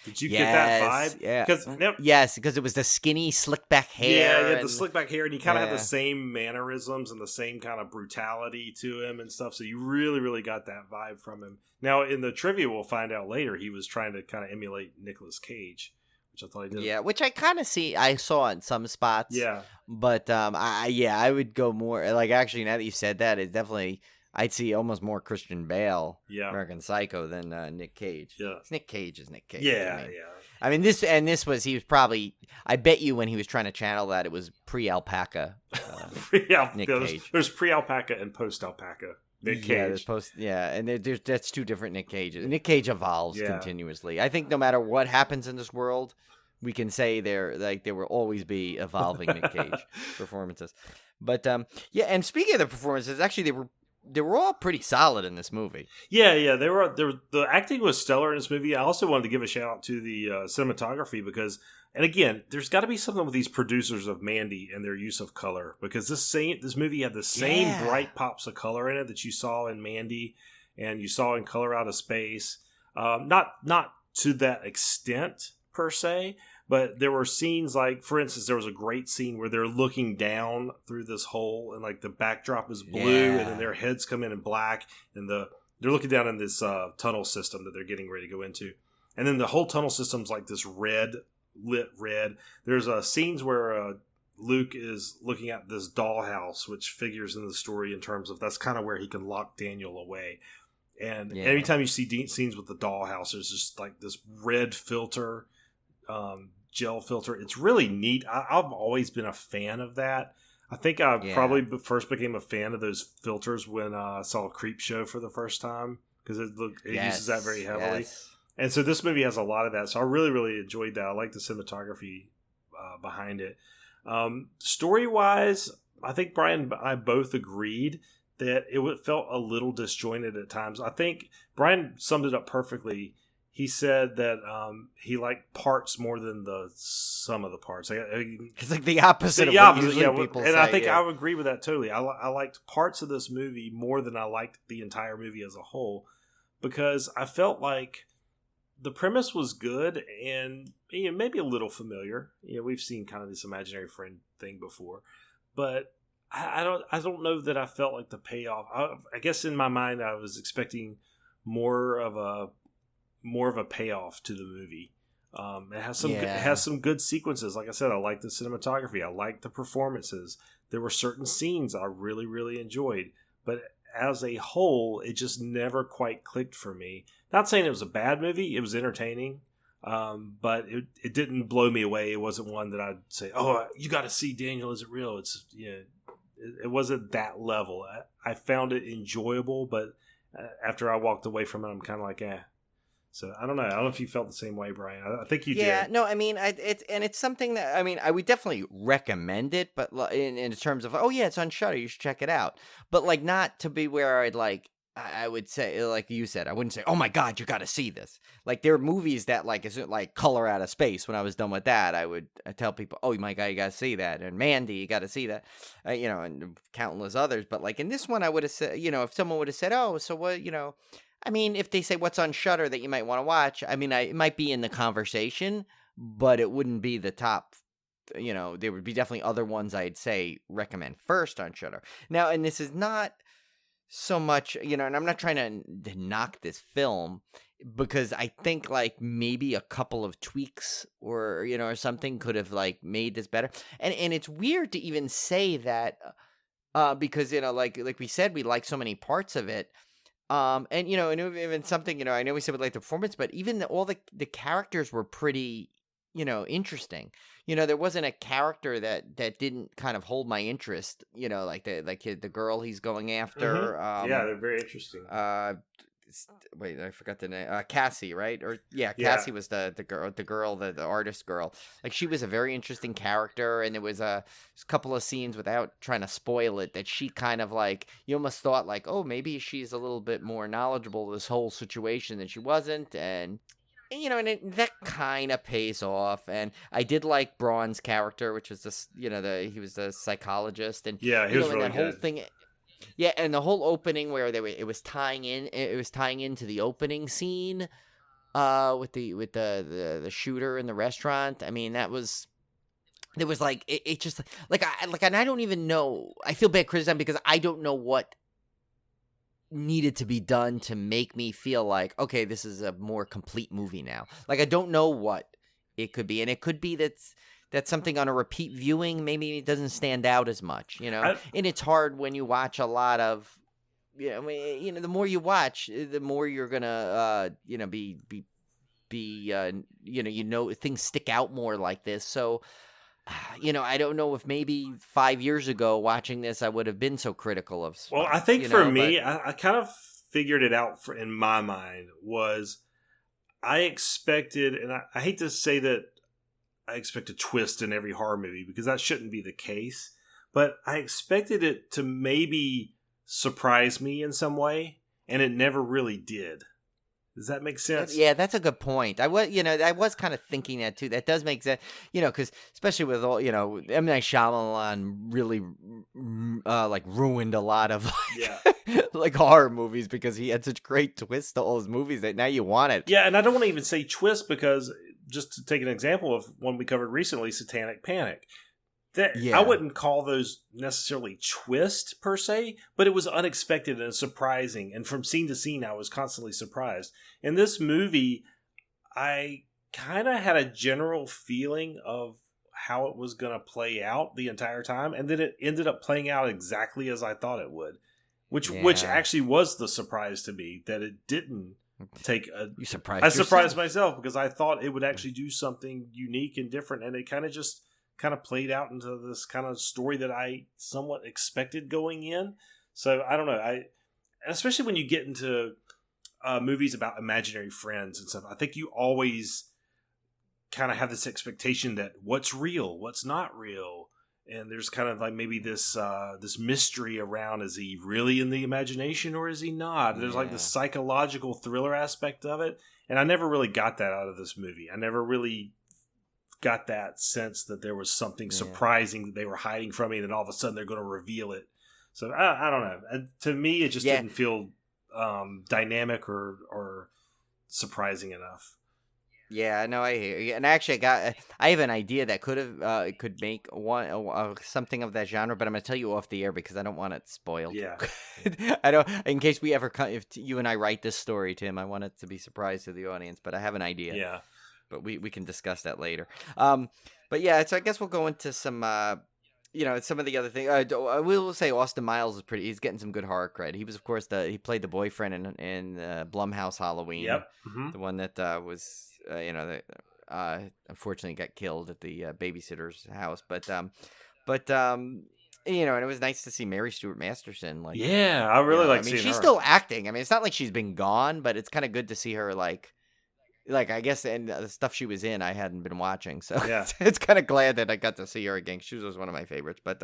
Did you get that vibe? Yeah. Yes, because it was the skinny, slick back hair. Yeah, he had the slick back hair, and he kind of had the same mannerisms and the same kind of brutality to him and stuff. So you really, really got that vibe from him. Now, in the trivia, we'll find out later, he was trying to kind of emulate Nicolas Cage, which I thought he did. Yeah, which I saw in some spots. Yeah. But, I would go more, like, actually, now that you said that, it's definitely... I'd see almost more Christian Bale, American Psycho, than Nick Cage. Yeah, Nick Cage is Nick Cage. Yeah, I mean, he was probably. I bet you when he was trying to channel that, it was pre-alpaca. Nick Cage. There's pre-alpaca and post-alpaca. Nick Cage. And that's two different Nick Cages. Nick Cage evolves continuously. I think no matter what happens in this world, we can say there will always be evolving Nick Cage performances. But yeah, and speaking of the performances, actually they were all pretty solid in this movie. Yeah, they were. The acting was stellar in this movie. I also wanted to give a shout out to the cinematography because, and again, there's got to be something with these producers of Mandy and their use of color, because this movie had the same bright pops of color in it that you saw in Mandy and you saw in Color Out of Space. Not to that extent per se, but there were scenes like, for instance, there was a great scene where they're looking down through this hole and like the backdrop is blue and then their heads come in black and they're looking down in this tunnel system that they're getting ready to go into. And then the whole tunnel system's like this lit red. There's scenes where Luke is looking at this dollhouse, which figures in the story in terms of that's kind of where he can lock Daniel away. And anytime you see scenes with the dollhouse, there's just like this red filter, gel filter. It's really neat. I've always been a fan of that. I think I probably first became a fan of those filters when I saw Creepshow for the first time, because it uses that very heavily. Yes. And so this movie has a lot of that. So I really, really enjoyed that. I like the cinematography behind it. Story-wise, I think Brian and I both agreed that it felt a little disjointed at times. I think Brian summed it up perfectly. He said that he liked parts more than the sum of the parts. It's like the opposite of what usually people say. And I think I would agree with that totally. I liked parts of this movie more than I liked the entire movie as a whole, because I felt like the premise was good and maybe a little familiar. We've seen kind of this imaginary friend thing before, but I don't know that I felt like the payoff. I guess in my mind I was expecting more of a payoff to the movie. It has some good sequences. Like I said, I like the cinematography. I like the performances. There were certain scenes I really, really enjoyed, but as a whole, it just never quite clicked for me. Not saying it was a bad movie. It was entertaining, but it didn't blow me away. It wasn't one that I'd say, "Oh, you got to see Daniel. Is it real?" It's it wasn't that level. I found it enjoyable, but after I walked away from it, I'm kind of like, eh. So I don't know. I don't know if you felt the same way, Brian. I think you did. Yeah, no, I mean, it's something that, I mean, I would definitely recommend it, but in terms of, oh yeah, it's on Shudder, you should check it out. But like, not to be where I would say, like you said, I wouldn't say, oh my God, you got to see this. Like, there are movies that isn't like Color Out of Space. When I was done with that, I tell people, oh my God, you got to see that. And Mandy, you got to see that. And countless others. But like in this one, I would have said, if someone would have said, oh, so what, I mean, if they say what's on Shudder that you might want to watch, I mean, it might be in the conversation, but it wouldn't be the top. There would be definitely other ones I'd say recommend first on Shudder. Now, and this is not so much, and I'm not trying to knock this film, because I think like maybe a couple of tweaks or or something could have like made this better. And it's weird to even say that because like we said, we like so many parts of it. And even something, I know we said we like the performance, but even all the characters were pretty, interesting. There wasn't a character that didn't kind of hold my interest, like the girl he's going after. Mm-hmm. They're very interesting. Wait, I forgot the name. Cassie, right? Cassie was the girl, the artist girl. Like, she was a very interesting character, and there was a couple of scenes, without trying to spoil it, that she kind of like, you almost thought like, oh, maybe she's a little bit more knowledgeable of this whole situation than she wasn't, and that kind of pays off. And I did like Braun's character, which was this, he was the psychologist, and he was really that good. whole thing. Yeah, and the whole opening where it was tying into the opening scene with the shooter in the restaurant. I mean, there was like it just like and I don't even know. I feel bad criticizing because I don't know what needed to be done to make me feel like, okay, this is a more complete movie now. Like, I don't know what it could be, and it could be that's something on a repeat viewing, maybe it doesn't stand out as much, and it's hard when you watch a lot of, the more you watch, the more you're gonna, things stick out more like this. So, I don't know if maybe 5 years ago watching this, I would have been so critical of. Well, I think for me, I kind of figured it out in my mind was I expected, and I hate to say that I expect a twist in every horror movie because that shouldn't be the case. But I expected it to maybe surprise me in some way, and it never really did. Does that make sense? Yeah, that's a good point. I was kind of thinking that too. That does make sense, because especially with all, M. Night Shyamalan really like ruined a lot of like horror movies because he had such great twists to all his movies that now you want it. Yeah, and I don't want to even say twist because just to take an example of one we covered recently, Satanic Panic. I wouldn't call those necessarily twists per se, but it was unexpected and surprising. And from scene to scene, I was constantly surprised. In this movie, I kind of had a general feeling of how it was going to play out the entire time. And then it ended up playing out exactly as I thought it would, which actually was the surprise to me that it didn't take a... You surprised I surprised myself because I thought it would actually do something unique and different. And it kind of played out into this kind of story that I somewhat expected going in. So I don't know. Especially when you get into movies about imaginary friends and stuff, I think you always kind of have this expectation that what's real, what's not real. And there's kind of like maybe this mystery around, is he really in the imagination or is he not? There's like the psychological thriller aspect of it. And I never really got that out of this movie. I never really got that sense that there was something surprising that they were hiding from me, and then all of a sudden they're going to reveal it. So I don't know. And to me, it just didn't feel dynamic or surprising enough. Yeah, no, I hear you. And actually, I have an idea that could make something of that genre, but I'm going to tell you off the air because I don't want it spoiled. Yeah, I don't. In case we ever, if you and I write this story, Tim, I want it to be a surprise to the audience. But I have an idea. Yeah. But we can discuss that later. But yeah, so I guess we'll go into some, some of the other things. I will say Austin Miles is he's getting some good horror cred. He was, of course, he played the boyfriend in Blumhouse Halloween. Yep. Mm-hmm. The one that was, unfortunately got killed at the babysitter's house. But and it was nice to see Mary Stuart Masterson. Like, yeah, I really like seeing her. She's still acting. I mean, it's not like she's been gone, but it's kind of good to see her like I guess, and the stuff she was in, I hadn't been watching, so it's kind of glad that I got to see her again. She was one of my favorites. But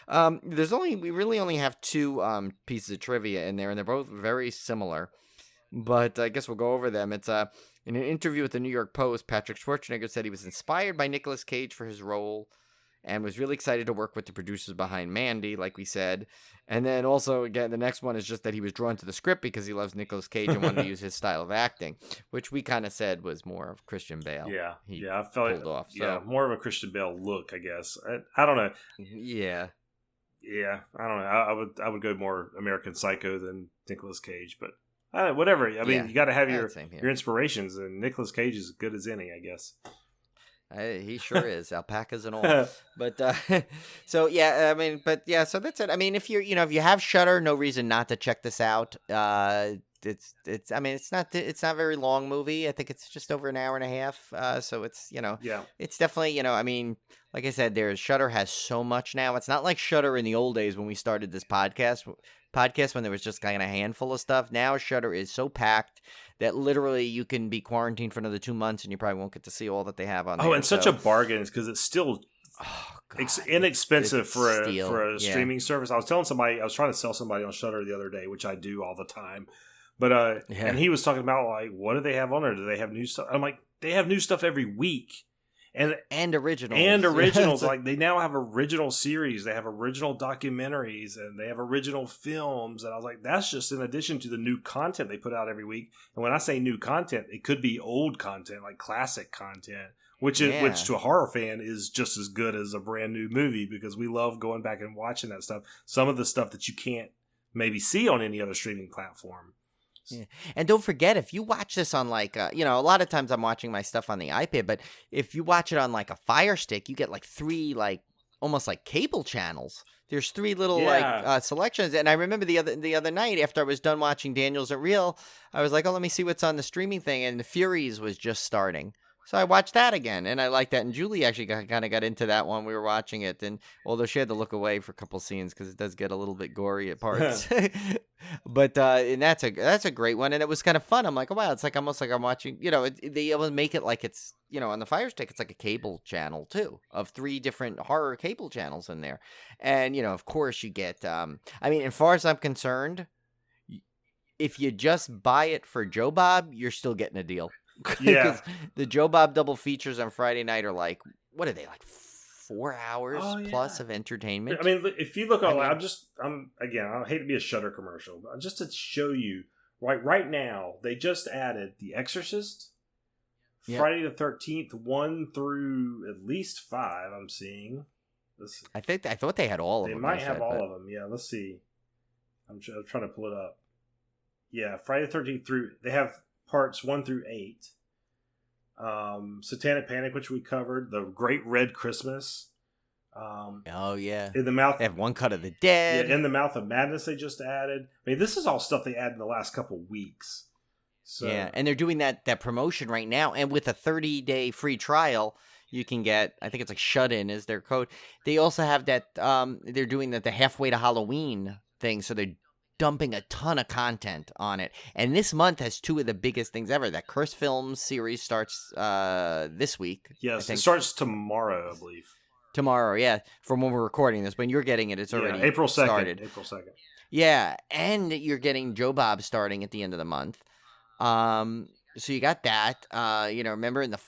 we really only have two pieces of trivia in there, and they're both very similar. But I guess we'll go over them. It's in an interview with the New York Post, Patrick Schwarzenegger said he was inspired by Nicolas Cage for his role, and was really excited to work with the producers behind Mandy, like we said. And then also, again, the next one is just that he was drawn to the script because he loves Nicolas Cage and wanted to use his style of acting, which we kind of said was more of Christian Bale. Yeah, I felt it off. So. Yeah, more of a Christian Bale look, I guess. I don't know. Yeah, I don't know. I would go more American Psycho than Nicolas Cage, but whatever. I mean, you got to have your inspirations, and Nicolas Cage is as good as any, I guess. He sure is, alpacas and all. But so yeah, I mean, so that's it. I mean, if if you have Shudder, no reason not to check this out. It's not a very long movie. I think it's just over an hour and a half. So it's it's definitely I mean, like I said, Shudder has so much now. It's not like Shudder in the old days when we started this podcast when there was just kind of a handful of stuff. Now Shudder is so packed that literally you can be quarantined for another 2 months and you probably won't get to see all that they have on there. Oh, and such a bargain because it's still inexpensive for a streaming service. I was trying to sell somebody on Shudder the other day, which I do all the time. But and he was talking about like, what do they have on there? Do they have new stuff? I'm like, they have new stuff every week. And originals. Like they now have original series, they have original documentaries, and they have original films. And I was like, that's just in addition to the new content they put out every week. And when I say new content, it could be old content, like classic content, which to a horror fan is just as good as a brand new movie because we love going back and watching that stuff. Some of the stuff that you can't maybe see on any other streaming platform. Yeah. And don't forget, if you watch this on like, a lot of times I'm watching my stuff on the iPad, but if you watch it on like a Fire Stick, you get like 3 like almost like cable channels. There's 3 little like selections. And I remember the other night after I was done watching Daniels Are Real, I was like, oh, let me see what's on the streaming thing. And the Furies was just starting. So I watched that again, and I liked that. And Julie actually kind of got into that one. We were watching it, and although she had to look away for a couple scenes because it does get a little bit gory at parts. But and that's a great one, and it was kind of fun. I'm like, oh wow, it's like almost like I'm watching. They almost make it like it's on the Fire Stick. It's like a cable channel too, of 3 different horror cable channels in there, and of course you get. I mean, as far as I'm concerned, if you just buy it for Joe Bob, you're still getting a deal. Yeah. Because the Joe Bob double features on Friday night are like, what are they, like 4 hours plus of entertainment? I mean, if you look online, I hate to be a Shudder commercial, but just to show you, right now, they just added The Exorcist, Friday the 13th, 1 through at least 5, I'm seeing. I thought they had all of them. They might have all of them, yeah. Let's see. I'm trying to pull it up. Yeah, Friday the 13th they have parts 1 through 8. Satanic Panic, which we covered. The Great Red Christmas. Oh yeah. In the Mouth. They have One Cut of the Dead. Yeah, In the Mouth of Madness they just added. I mean, this is all stuff they added in the last couple weeks. So. Yeah, and they're doing that promotion right now, and with a 30-day free trial, you can get, I think it's like Shut In is their code. They also have that they're doing the halfway to Halloween thing, so they're dumping a ton of content on it. And this month has 2 of the biggest things ever. That Curse Films series starts this week. Yes, it starts tomorrow, I believe. Tomorrow, yeah. From when we're recording this. When you're getting it, it's already April 2nd. started. April 2nd. Yeah, and you're getting Joe Bob starting at the end of the month. So you got that. Remember in the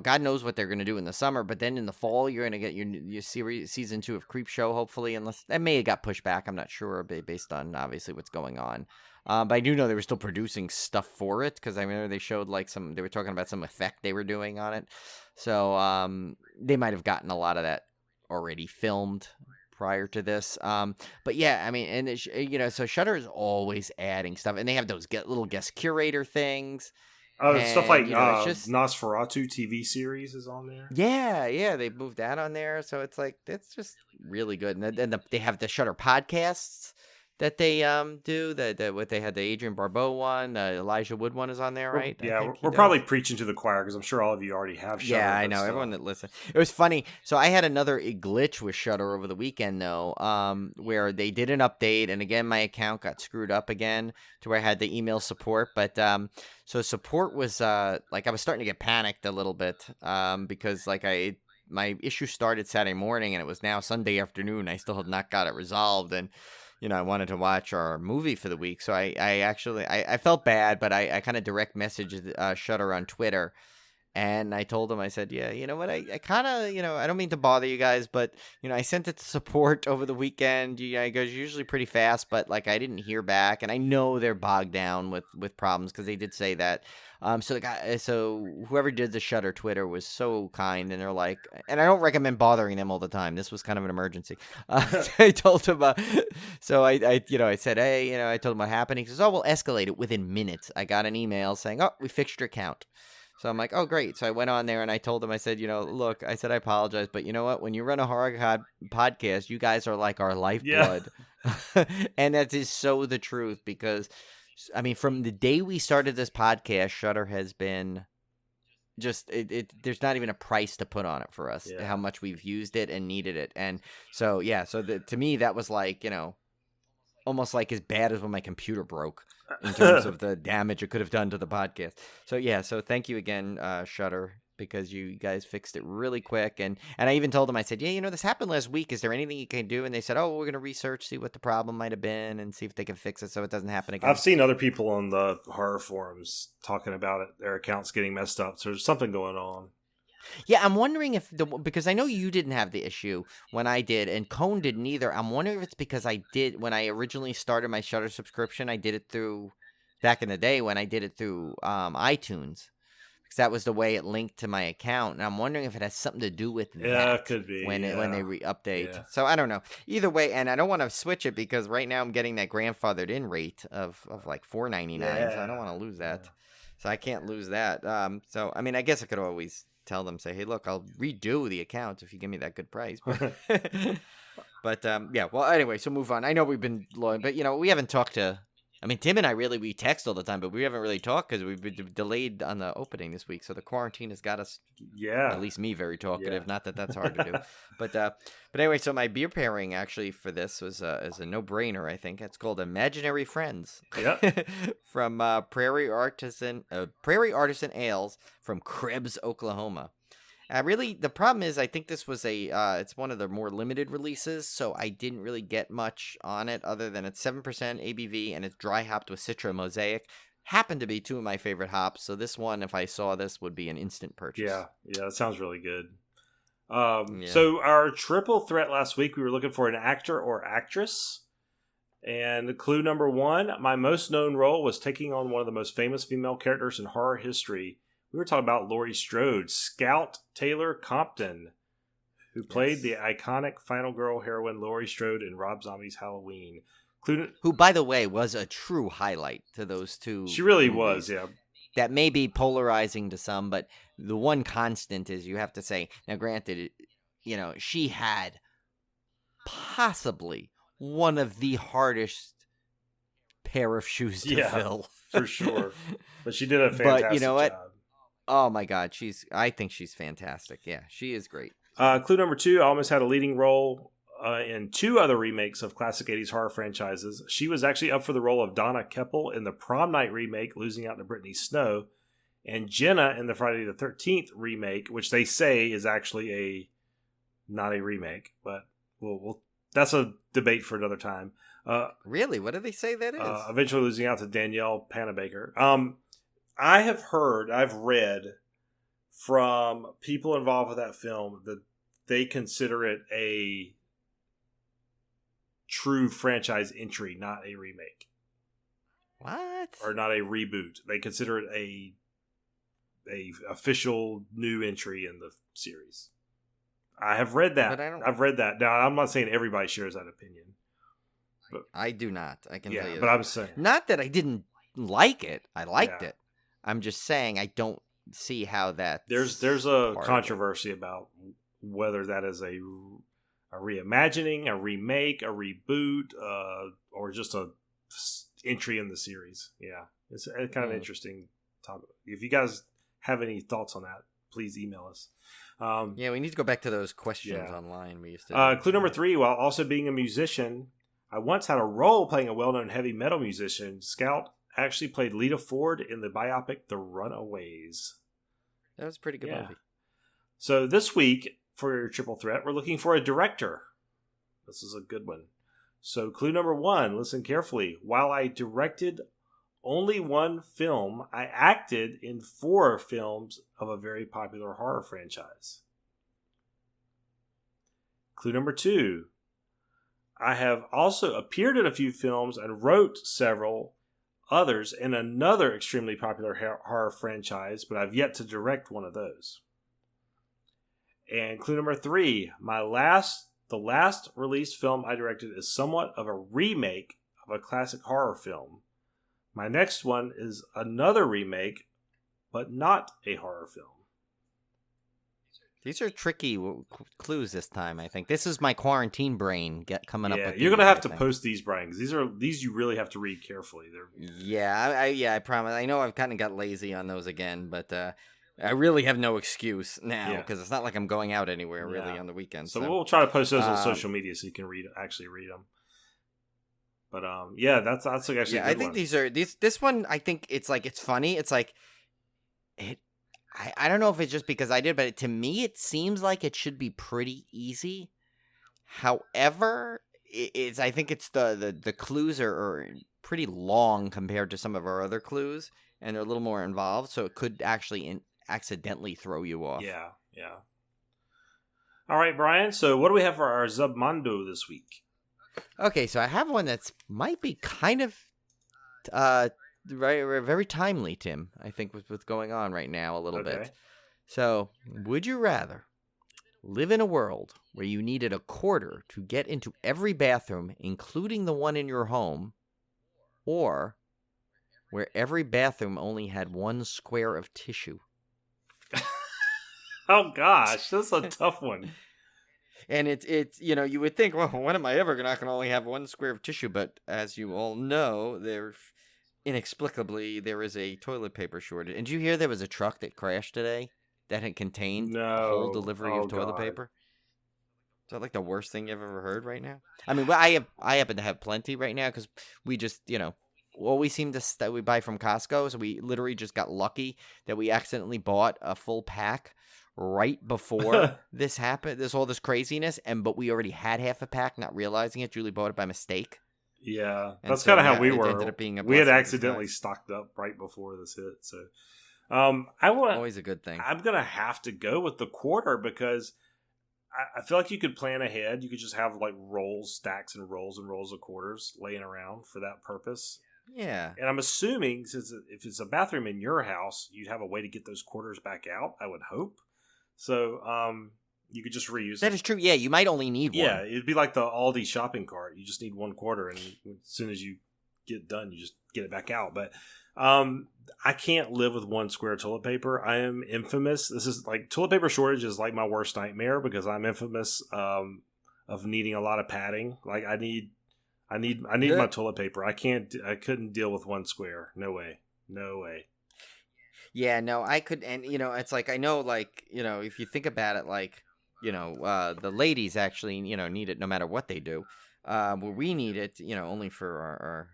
God knows what they're going to do in the summer, but then in the fall you're going to get your series season 2 of Creepshow, hopefully, unless that may have got pushed back. I'm not sure based on obviously what's going on. But I do know they were still producing stuff for it because I remember they showed they were talking about some effect they were doing on it. So they might have gotten a lot of that already filmed prior to this. But yeah, I mean, and so Shudder is always adding stuff, and they have those little guest curator things. Stuff like Nosferatu TV series is on there. Yeah, they moved that on there, so it's just really good. And then they have the Shudder podcasts that they do. What they had, the Adrian Barbeau one, the Elijah Wood one is on there, right? Yeah, we're probably preaching to the choir because I'm sure all of you already have Shudder. Yeah, I know. Everyone that listens. It was funny. So I had another glitch with Shudder over the weekend, though, where they did an update, and again, my account got screwed up again to where I had to email support. But so support was I was starting to get panicked a little bit because my issue started Saturday morning, and it was now Sunday afternoon. I still had not got it resolved, and I wanted to watch our movie for the week. So I felt bad, but I kind of direct messaged Shudder on Twitter. And I told him, I said, yeah, you know what? I kind of, I don't mean to bother you guys, but, I sent it to support over the weekend. It goes usually pretty fast, but I didn't hear back. And I know they're bogged down with problems because they did say that. So whoever did the Shudder Twitter was so kind, and they're like, and I don't recommend bothering them all the time. This was kind of an emergency. I told him, so I said, hey, I told him what happened. He says, oh, we'll escalate it within minutes. I got an email saying, oh, we fixed your account. So I'm like, oh, great. So I went on there and I told him, I said, look, I said, I apologize, but you know what? When you run a horror podcast, you guys are like our lifeblood. Yeah. And that is so the truth because, I mean, from the day we started this podcast, Shudder has been just, there's not even a price to put on it for us, how much we've used it and needed it. And so, yeah, to me, that was almost like as bad as when my computer broke. In terms of the damage it could have done to the podcast. So yeah, so thank you again, Shudder, because you guys fixed it really quick. And I even told them, I said, yeah, this happened last week. Is there anything you can do? And they said, oh, we're going to research, see what the problem might have been, and see if they can fix it so it doesn't happen again. I've seen other people on the horror forums talking about it, their accounts getting messed up. So there's something going on. Yeah, I'm wondering because I know you didn't have the issue when I did, and Cone didn't either. I'm wondering if it's because when I originally started my Shudder subscription, I did it through, back in the day when I did it through iTunes, because that was the way it linked to my account. And I'm wondering if it has something to do with that. Yeah, it could be. When they update. Yeah. So I don't know. Either way, and I don't want to switch it because right now I'm getting that grandfathered in rate of like $4.99, so I don't want to lose that. Yeah. So I can't lose that. So, I mean, I guess I could always tell them, say, hey, look, I'll redo the account if you give me that good price. But yeah, well, anyway, so move on. I know we've been low, but we haven't talked to I mean, Tim and I we text all the time, but we haven't really talked because we've been delayed on the opening this week. So the quarantine has got us, at least me, very talkative. Not that that's hard to do, but anyway. So my beer pairing actually for this is a no-brainer. I think it's called Imaginary Friends. Yep. From Prairie Artisan Ales from Krebs, Oklahoma. Really, the problem is I think this was it's one of the more limited releases, so I didn't really get much on it other than it's 7% ABV and it's dry hopped with Citra Mosaic. Happened to be two of my favorite hops, so this one, if I saw this, would be an instant purchase. Yeah, that sounds really good. So our triple threat last week, we were looking for an actor or actress. And clue number 1, my most known role was taking on one of the most famous female characters in horror history. We were talking about Laurie Strode, Scout Taylor Compton, who played the iconic final girl heroine Laurie Strode in Rob Zombie's Halloween. Who, by the way, was a true highlight to those two. She really movies. Was, yeah. That may be polarizing to some, but the one constant is you have to say, now granted, she had possibly one of the hardest pair of shoes to fill. For sure. But she did a fantastic but you know what? job. Oh my God, I think she's fantastic. Yeah, she is great. Clue number 2, I almost had a leading role in 2 other remakes of classic 80s horror franchises. She was actually up for the role of Donna Keppel in the Prom Night remake, losing out to Brittany Snow, and Jenna in the Friday the 13th remake, which they say is actually not a remake, but we'll that's a debate for another time. Really? What do they say that is? Eventually losing out to Danielle Panabaker. I've read from people involved with that film that they consider it a true franchise entry, not a remake. What? Or not a reboot. They consider it a official new entry in the series. I have read that. I've read that. Now, I'm not saying everybody shares that opinion. But I do not. I can tell you that. But I'm saying. Not that I didn't like it. I liked it. I'm just saying I don't see how that. There's a controversy about whether that is a reimagining, a remake, a reboot, or just a entry in the series. Yeah, it's kind of interesting topic. If you guys have any thoughts on that, please email us. We need to go back to those questions online we used to. Clue number 3, while also being a musician, I once had a role playing a well-known heavy metal musician. Scout actually played Lita Ford in the biopic The Runaways. That was a pretty good movie. So this week, for your triple threat, we're looking for a director. This is a good one. So clue number 1, listen carefully. While I directed only one film, I acted in 4 films of a very popular horror franchise. Clue number 2, I have also appeared in a few films and wrote several others in another extremely popular horror franchise, but I've yet to direct one of those. And clue number 3, the last released film I directed is somewhat of a remake of a classic horror film. My next one is another remake, but not a horror film. These are tricky clues this time, I think. This is my quarantine brain coming up with you're going to have to post these, Brian, because these you really have to read carefully. I promise. I know I've kind of got lazy on those again, but I really have no excuse now, because it's not like I'm going out anywhere really on the weekends. So we'll try to post those on social media so you can actually read them. But that's actually a good one. I think this one, I think it's funny. It's like I don't know if it's just because I did, but to me it seems like it should be pretty easy. However, I think it's the clues are pretty long compared to some of our other clues, and they're a little more involved, so it could actually accidentally throw you off. Yeah. All right, Brian. So what do we have for our Zubmando this week? Okay, so I have one that's might be kind of very timely, Tim, I think, with what's going on right now a little bit. So, would you rather live in a world where you needed a quarter to get into every bathroom, including the one in your home, or where every bathroom only had 1 square of tissue? Oh, gosh, that's a tough one. And it's you would think, well, when am I ever not going to only have one square of tissue? But as you all know, inexplicably there is a toilet paper shortage. And did you hear there was a truck that crashed today that had contained a whole delivery of toilet paper? Is that like the worst thing you've ever heard right now? I mean, I happen to have plenty right now because we just, always seem that we buy from Costco. So we literally just got lucky that we accidentally bought a full pack right before this happened. All this craziness. But we already had half a pack, not realizing it. Julie bought it by mistake. Yeah, that's kind of how we were. Ended up being we had accidentally stocked up right before this hit. So always a good thing. I'm going to have to go with the quarter because I feel like you could plan ahead. You could just have like stacks and rolls of quarters laying around for that purpose. Yeah. And I'm assuming since if it's a bathroom in your house, you'd have a way to get those quarters back out, I would hope. So you could just reuse That is true. Yeah, you might only need one. Yeah, it'd be like the Aldi shopping cart. You just need one quarter, and as soon as you get done, you just get it back out. But I can't live with one square of toilet paper. I am infamous. This is like toilet paper shortage is like my worst nightmare because I'm infamous of needing a lot of padding. Like I need my toilet paper. I couldn't deal with one square. No way. Yeah, no, I could, and it's like I know, like if you think about it, like the ladies actually need it no matter what they do. Well, we need it, only for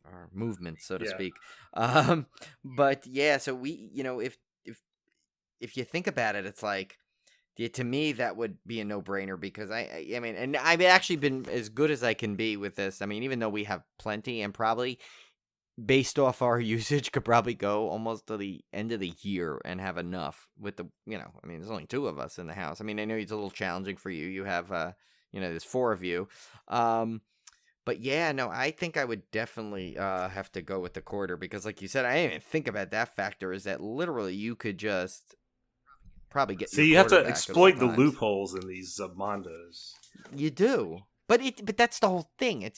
our movement, so to speak. But yeah, so we, if you think about it, it's like, to me that would be a no-brainer because I mean, and I've actually been as good as I can be with this. I mean, even though we have plenty and probably based off our usage could probably go almost to the end of the year and have enough with the, I mean, there's only 2 of us in the house. I mean, I know it's a little challenging for you. You have, there's 4 of you. But yeah, no, I think I would definitely have to go with the quarter because like you said, I didn't even think about that factor is that literally you could just probably get you have to exploit the loopholes in these Mondos. You do. But that's the whole thing.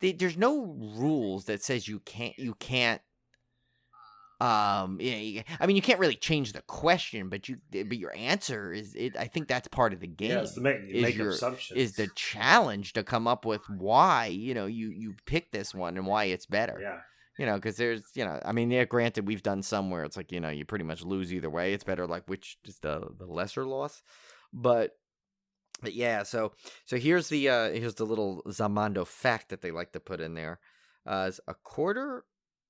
There's no rules that says you can't. I mean, you can't really change the question, but your answer is it. I think that's part of the game. Yeah, make assumptions. Is the challenge to come up with why you pick this one and why it's better. Yeah. Because there's I mean, yeah, granted, we've done some where it's like you pretty much lose either way. It's better like which is the lesser loss, but yeah, so here's the little Zamando fact that they like to put in there. Is a quarter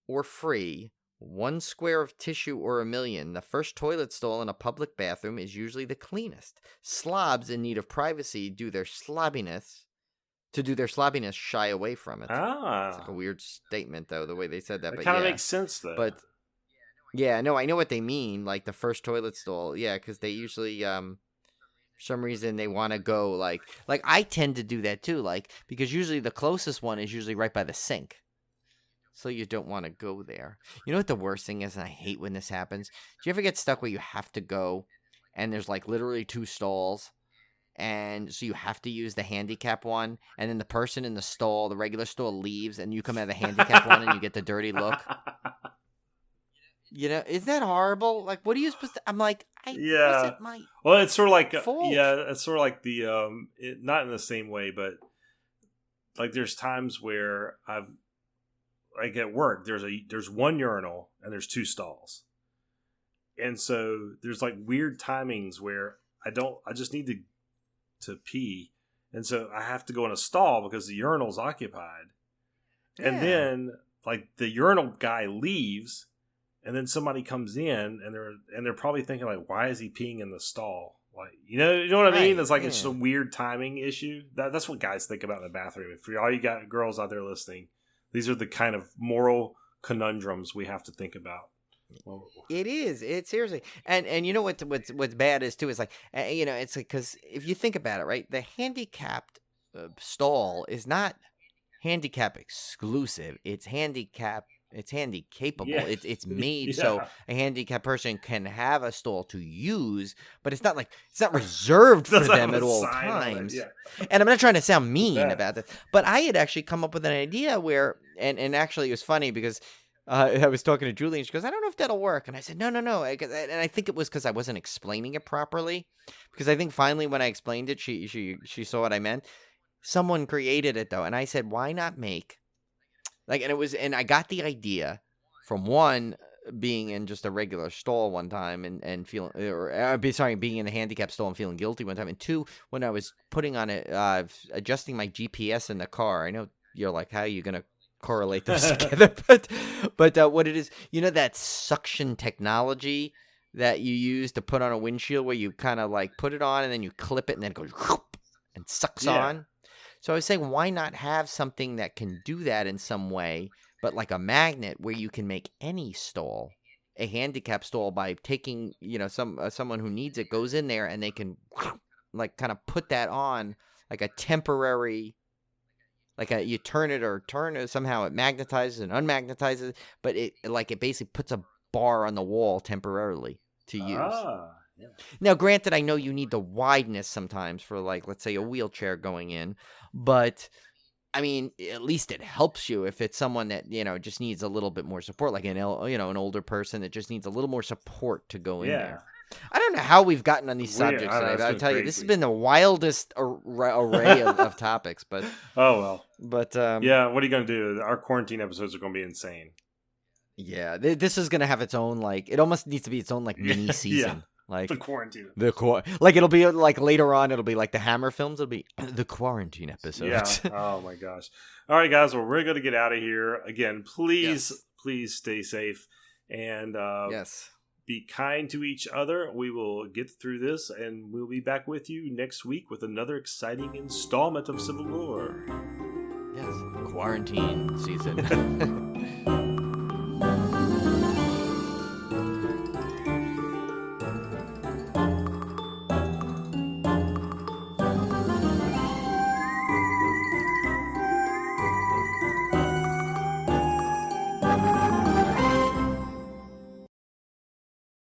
or free, 1 square of tissue or a million. The first toilet stall in a public bathroom is usually the cleanest. Slobs in need of privacy do their slobbiness shy away from it. It's like a weird statement though, the way they said that. It kind of makes sense though. But yeah, no, I know what they mean. Like the first toilet stall, yeah, because they usually for some reason they want to go like I tend to do that too, like because usually the closest one is usually right by the sink, so you don't want to go there. You know what the worst thing is, and I hate when this happens. Do you ever get stuck where you have to go, and there's like literally 2 stalls, and so you have to use the handicap one, and then the person in the stall, the regular stall, leaves, and you come out of the handicap one, and you get the dirty look. Isn't that horrible? Like, what are you supposed to? I'm like, wasn't my well, it's sort of like fault. It's sort of like the not in the same way, but like there's times where I've like at work there's 1 urinal and there's 2 stalls, and so there's like weird timings where I just need to pee, and so I have to go in a stall because the urinal's occupied, and then like the urinal guy leaves. And then somebody comes in, and they're probably thinking like, "Why is he peeing in the stall?" Like, you know what I mean? It's like it's just a weird timing issue. That's what guys think about in the bathroom. If all you got girls out there listening, these are the kind of moral conundrums we have to think about. It is. It's seriously, and you know what's bad is too. Is like it's like because if you think about it, right, the handicapped stall is not handicap exclusive. It's handicap. It's handy capable. Yeah. It's made so a handicapped person can have a stall to use, but it's not reserved for them at all times. Yeah. And I'm not trying to sound mean about this, but I had actually come up with an idea where, and actually it was funny because I was talking to Julie, and she goes, "I don't know if that'll work." And I said, "No." And I think it was because I wasn't explaining it properly. Because I think finally when I explained it, she saw what I meant. Someone created it though, and I said, "Why not make and I got the idea from one being in just a regular stall one time and feeling, being in a handicap stall and feeling guilty one time, and two, when I was putting on it, adjusting my GPS in the car. I know you're like, how are you gonna correlate those together? But what it is, that suction technology that you use to put on a windshield, where you kind of like put it on and then you clip it and then it goes and sucks on. So I was saying, why not have something that can do that in some way, but like a magnet where you can make any stall a handicap stall by taking, someone who needs it goes in there and they can like kind of put that on like a temporary, you turn it somehow it magnetizes and unmagnetizes, but it basically puts a bar on the wall temporarily to use. Yeah. Now, granted, I know you need the wideness sometimes for, like, let's say a wheelchair going in, but I mean, at least it helps you if it's someone that, just needs a little bit more support, like an older person that just needs a little more support to go in there. I don't know how we've gotten on these subjects today, but I'll tell you, this has been the wildest array of topics, but... Oh, well. But, yeah, what are you going to do? Our quarantine episodes are going to be insane. Yeah, this is going to have its own, it almost needs to be its own, mini season. Yeah. Like the quarantine. It'll be like later on. It'll be like the Hammer films. It'll be the quarantine episodes. Yeah. Oh my gosh. All right, guys. Well, we're going to get out of here again. Please stay safe and be kind to each other. We will get through this, and we'll be back with you next week with another exciting installment of Civil Gore. Yes, quarantine season.